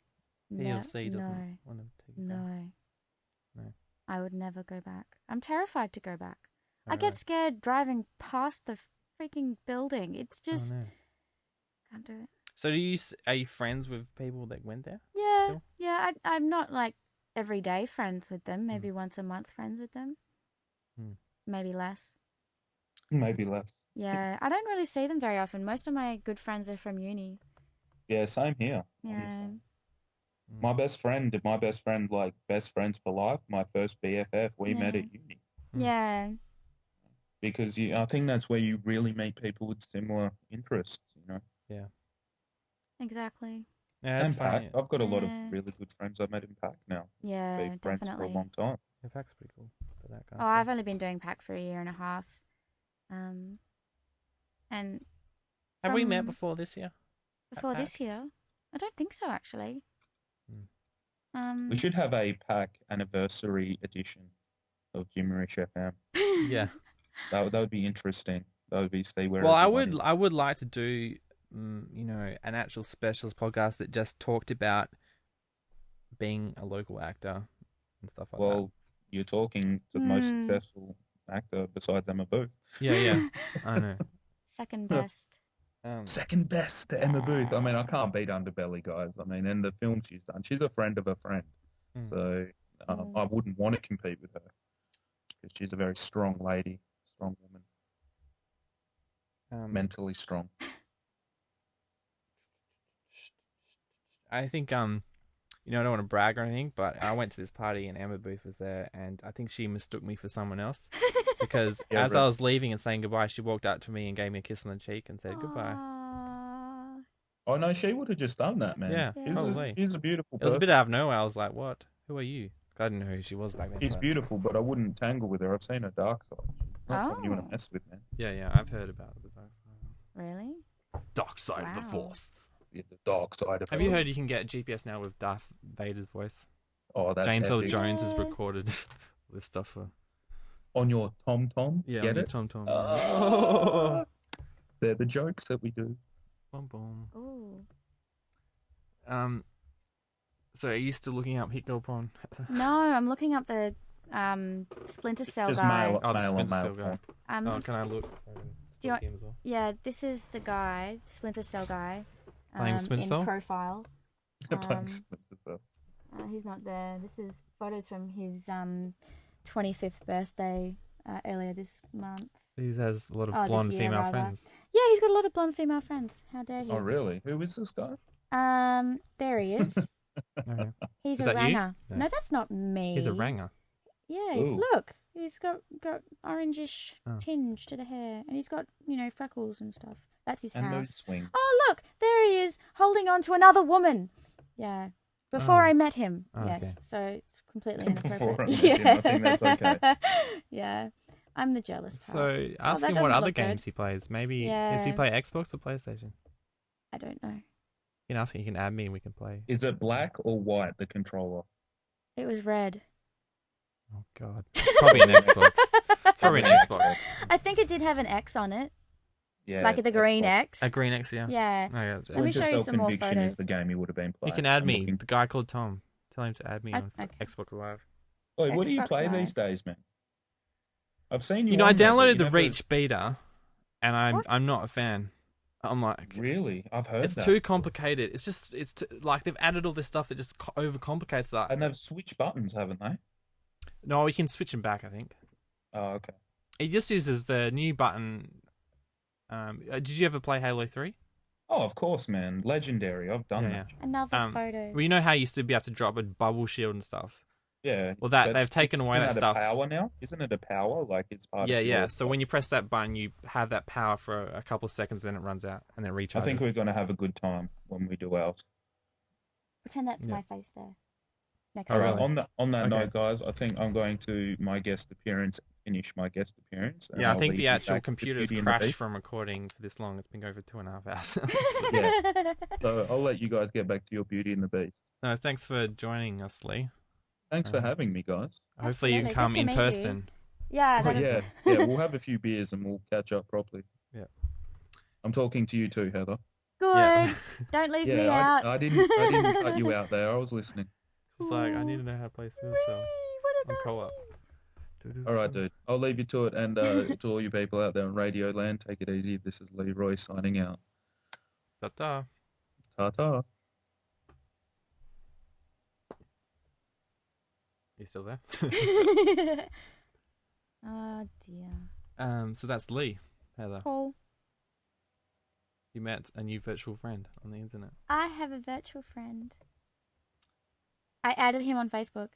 Speaker 2: PLC
Speaker 1: No,
Speaker 2: doesn't want to take you back.
Speaker 1: no.
Speaker 2: No.
Speaker 1: I would never go back. I'm terrified to go back. I
Speaker 2: Alright.
Speaker 1: get scared driving past the freaking building. It's just
Speaker 2: Oh, no.
Speaker 1: can't do it.
Speaker 2: So are you friends with people that went there?
Speaker 1: Yeah,
Speaker 2: Still?
Speaker 1: yeah. I'm not like everyday friends with them. Maybe once a month friends with them.
Speaker 2: Hmm.
Speaker 1: Maybe less.
Speaker 3: Maybe less.
Speaker 1: Yeah, I don't really see them very often. Most of my good friends are from uni.
Speaker 3: Yeah, same here.
Speaker 1: Yeah.
Speaker 3: honestly. My best friend, like best friends for life, my first BFF, we met
Speaker 1: Yeah.
Speaker 3: at uni.
Speaker 1: Yeah.
Speaker 3: Because I think that's where you really meet people with similar interests,
Speaker 2: Yeah.
Speaker 1: Exactly.
Speaker 2: Yeah, that's
Speaker 3: And Pack.
Speaker 2: funny.
Speaker 3: I've got a lot of
Speaker 1: Yeah.
Speaker 3: really good friends I met in Pack now.
Speaker 1: Yeah,
Speaker 3: Been friends for a
Speaker 1: definitely.
Speaker 3: long time.
Speaker 2: Yeah, Pack's pretty cool for that kind
Speaker 1: Oh,
Speaker 2: of
Speaker 1: I've
Speaker 2: stuff.
Speaker 1: only been doing pack for a year and a half. And
Speaker 2: Have we met
Speaker 1: from
Speaker 2: before this year?
Speaker 1: before
Speaker 2: Pack?
Speaker 1: this year? I don't think so, actually.
Speaker 3: We should have a Pack anniversary edition of Jimmerish FM.
Speaker 2: Yeah.
Speaker 3: That would be interesting. That would be see where.
Speaker 2: Well,
Speaker 3: everyone is.
Speaker 2: I would like to do, an actual specials podcast that just talked about being a local actor and stuff like
Speaker 3: Well, you're talking to the most
Speaker 1: Hmm.
Speaker 3: successful actor besides Emma Booth.
Speaker 2: that. Yeah, I know.
Speaker 1: Second best.
Speaker 3: Second best to Emma Booth. I mean, I can't beat Underbelly, guys. I mean, and the film she's done, she's a friend of a friend.
Speaker 2: Mm.
Speaker 3: So I wouldn't want to compete with her because she's a very strong lady, strong woman, mentally strong.
Speaker 2: I think I don't want to brag or anything, but I went to this party and Amber Booth was there, and I think she mistook me for someone else because
Speaker 3: Yeah,
Speaker 2: as
Speaker 3: really.
Speaker 2: I was leaving and saying goodbye, she walked up to me and gave me a kiss on the cheek and said goodbye.
Speaker 1: Aw.
Speaker 3: Oh no, she would have just done that, man.
Speaker 2: Yeah,
Speaker 1: Yeah.
Speaker 2: probably.
Speaker 3: She's a beautiful
Speaker 2: It was a
Speaker 3: person.
Speaker 2: bit out of nowhere. I was like, "What? Who are you?" 'Cause I didn't know who she was back then.
Speaker 3: She's
Speaker 2: but-
Speaker 3: beautiful, but I wouldn't tangle with her. I've seen her dark side. She's not someone you want
Speaker 1: Oh.
Speaker 3: to mess with, man.
Speaker 2: Yeah, I've heard about the dark side.
Speaker 1: Really?
Speaker 2: Dark side of the
Speaker 1: Wow.
Speaker 2: Force.
Speaker 3: Yeah, the dark side of
Speaker 2: Have
Speaker 3: her.
Speaker 2: you heard you can get GPS now with Darth Vader's voice?
Speaker 3: Oh, that's
Speaker 2: James Earl
Speaker 3: epic.
Speaker 2: Jones has
Speaker 1: Yeah.
Speaker 2: recorded this stuff for
Speaker 3: On your Tom.
Speaker 2: yeah,
Speaker 3: Get
Speaker 2: on your
Speaker 3: it?
Speaker 2: Tom.
Speaker 3: Oh. They're the jokes that we do.
Speaker 2: Boom, boom.
Speaker 1: Ooh.
Speaker 2: So are you still looking up Hit Girl Porn?
Speaker 1: No, I'm looking up the Splinter Cell
Speaker 3: Just
Speaker 1: guy.
Speaker 3: mail,
Speaker 2: Oh, the
Speaker 3: mail on
Speaker 2: Splinter
Speaker 3: mail.
Speaker 2: Cell guy. Oh, can I look?
Speaker 1: Do you want-
Speaker 2: Him as well?
Speaker 1: Yeah, this is the guy, Splinter Cell guy.
Speaker 2: Playing Splinter
Speaker 1: in
Speaker 2: Cell?
Speaker 1: profile.
Speaker 3: Thanks.
Speaker 1: He's not there. This is photos from his 25th birthday earlier this month.
Speaker 2: He has a lot of
Speaker 1: Oh, this
Speaker 2: blonde
Speaker 1: year,
Speaker 2: female
Speaker 1: rather.
Speaker 2: friends.
Speaker 1: Yeah, he's got a lot of blonde female friends. How dare he?
Speaker 3: Oh, really? Who is this guy?
Speaker 1: There he is.
Speaker 2: Okay.
Speaker 1: He's
Speaker 2: Is
Speaker 1: a
Speaker 2: that you?
Speaker 1: ranger.
Speaker 2: No.
Speaker 1: No, that's not me.
Speaker 2: He's a ranger.
Speaker 1: Yeah,
Speaker 3: Ooh.
Speaker 1: look. He's got orangish
Speaker 2: Oh.
Speaker 1: tinge to the hair, and he's got freckles and stuff. That's his
Speaker 3: And mood
Speaker 1: house.
Speaker 3: swing.
Speaker 1: Oh, look, there he is, holding on to another woman. Yeah, before
Speaker 2: Oh.
Speaker 1: I met him.
Speaker 2: Oh,
Speaker 1: Yes,
Speaker 2: okay.
Speaker 1: so it's completely
Speaker 3: Before I
Speaker 1: inappropriate.
Speaker 3: met him, I think that's okay.
Speaker 1: Yeah, I'm the jealous type.
Speaker 2: So ask
Speaker 1: that
Speaker 2: him what
Speaker 1: doesn't
Speaker 2: other
Speaker 1: look good.
Speaker 2: games he plays. Maybe does he
Speaker 1: Yeah.
Speaker 2: play Xbox or PlayStation?
Speaker 1: I don't know.
Speaker 2: You can ask him. He can add me and we can play.
Speaker 3: Is it black or white, the controller?
Speaker 1: It was red.
Speaker 2: Oh God, it's probably an Xbox. It's probably an Xbox.
Speaker 1: I think it did have an X on it,
Speaker 3: Yeah.
Speaker 1: like the green X.
Speaker 2: A green X, yeah.
Speaker 1: Yeah.
Speaker 2: Oh, yeah, that's
Speaker 1: Let me
Speaker 2: it.
Speaker 1: show you some more
Speaker 3: Conviction
Speaker 1: photos.
Speaker 3: is the game you would have been
Speaker 2: You
Speaker 3: playing.
Speaker 2: can add
Speaker 3: I'm
Speaker 2: me.
Speaker 3: looking-
Speaker 2: The guy called Tom. Tell him to add me on
Speaker 1: Okay.
Speaker 2: Xbox Live.
Speaker 3: Oi, what do you
Speaker 1: Xbox
Speaker 3: play
Speaker 1: Live.
Speaker 3: these days, man? I've seen you.
Speaker 2: You know, I
Speaker 3: on there, but
Speaker 2: downloaded
Speaker 3: you
Speaker 2: the
Speaker 3: never-
Speaker 2: Reach beta, and
Speaker 1: What?
Speaker 2: I'm not a fan. I'm like,
Speaker 3: Really? I've heard
Speaker 2: it's
Speaker 3: that.
Speaker 2: too complicated. It's too, like they've added all this stuff that just overcomplicates that.
Speaker 3: And they've switched buttons, haven't they?
Speaker 2: No, we can switch them back. I think
Speaker 3: Oh, okay.
Speaker 2: it just uses the new button. Did you ever play Halo 3?
Speaker 3: Oh, of course, man. Legendary. I've done
Speaker 2: Yeah,
Speaker 3: that.
Speaker 1: Another photo.
Speaker 2: Well, you know how you used to be able to drop a bubble shield and stuff.
Speaker 3: Yeah.
Speaker 2: Well, that
Speaker 3: but
Speaker 2: they've taken away
Speaker 3: isn't
Speaker 2: that
Speaker 3: that
Speaker 2: stuff.
Speaker 3: a power now? Isn't it a power? Like it's part
Speaker 2: Yeah,
Speaker 3: of
Speaker 2: yeah.
Speaker 3: your-
Speaker 2: So when you press that button, you have that power for a couple of seconds, then it runs out and then recharges.
Speaker 3: I think we're going to have a good time when we do ours.
Speaker 1: Pretend that's
Speaker 2: Yeah.
Speaker 1: my face there. Next
Speaker 2: Oh,
Speaker 1: to
Speaker 3: All
Speaker 1: it.
Speaker 3: right.
Speaker 2: really?
Speaker 3: On that
Speaker 2: Okay.
Speaker 3: note, guys, I think I'm going to finish my guest appearance. and
Speaker 2: Yeah, I
Speaker 3: I'll
Speaker 2: think
Speaker 3: leave
Speaker 2: the
Speaker 3: you
Speaker 2: actual
Speaker 3: back to
Speaker 2: computer's
Speaker 3: Beauty and the
Speaker 2: crashed
Speaker 3: Beast.
Speaker 2: from recording for this long. It's been going for 2.5 hours.
Speaker 3: Yeah. So I'll let you guys get back to your Beauty and the Beast.
Speaker 2: No, thanks for joining us, Lee.
Speaker 3: Thanks for having me, guys.
Speaker 2: Hopefully you can
Speaker 1: Absolutely.
Speaker 2: come
Speaker 1: Good to
Speaker 2: in
Speaker 1: meet you.
Speaker 2: person.
Speaker 1: Yeah,
Speaker 3: Oh,
Speaker 1: that'd-
Speaker 3: yeah, we'll have a few beers and we'll catch up properly. I'm talking to you too, Heather.
Speaker 1: Good.
Speaker 2: Yeah.
Speaker 1: Don't leave me
Speaker 3: Yeah,
Speaker 1: out.
Speaker 3: I didn't cut you out there. I was listening.
Speaker 2: It's like I need to know how to play smooth cell
Speaker 1: What
Speaker 2: on
Speaker 1: about
Speaker 2: co-op.
Speaker 3: All right, dude. I'll leave you to it. And to all you people out there in Radio Land, take it easy. This is Leeroy signing out.
Speaker 2: Ta-ta.
Speaker 3: Ta-ta.
Speaker 2: You still there?
Speaker 1: you? Oh dear.
Speaker 2: So that's Lee, Heather.
Speaker 1: Cool.
Speaker 2: You met a new virtual friend on the internet.
Speaker 1: I have a virtual friend. I added him on Facebook.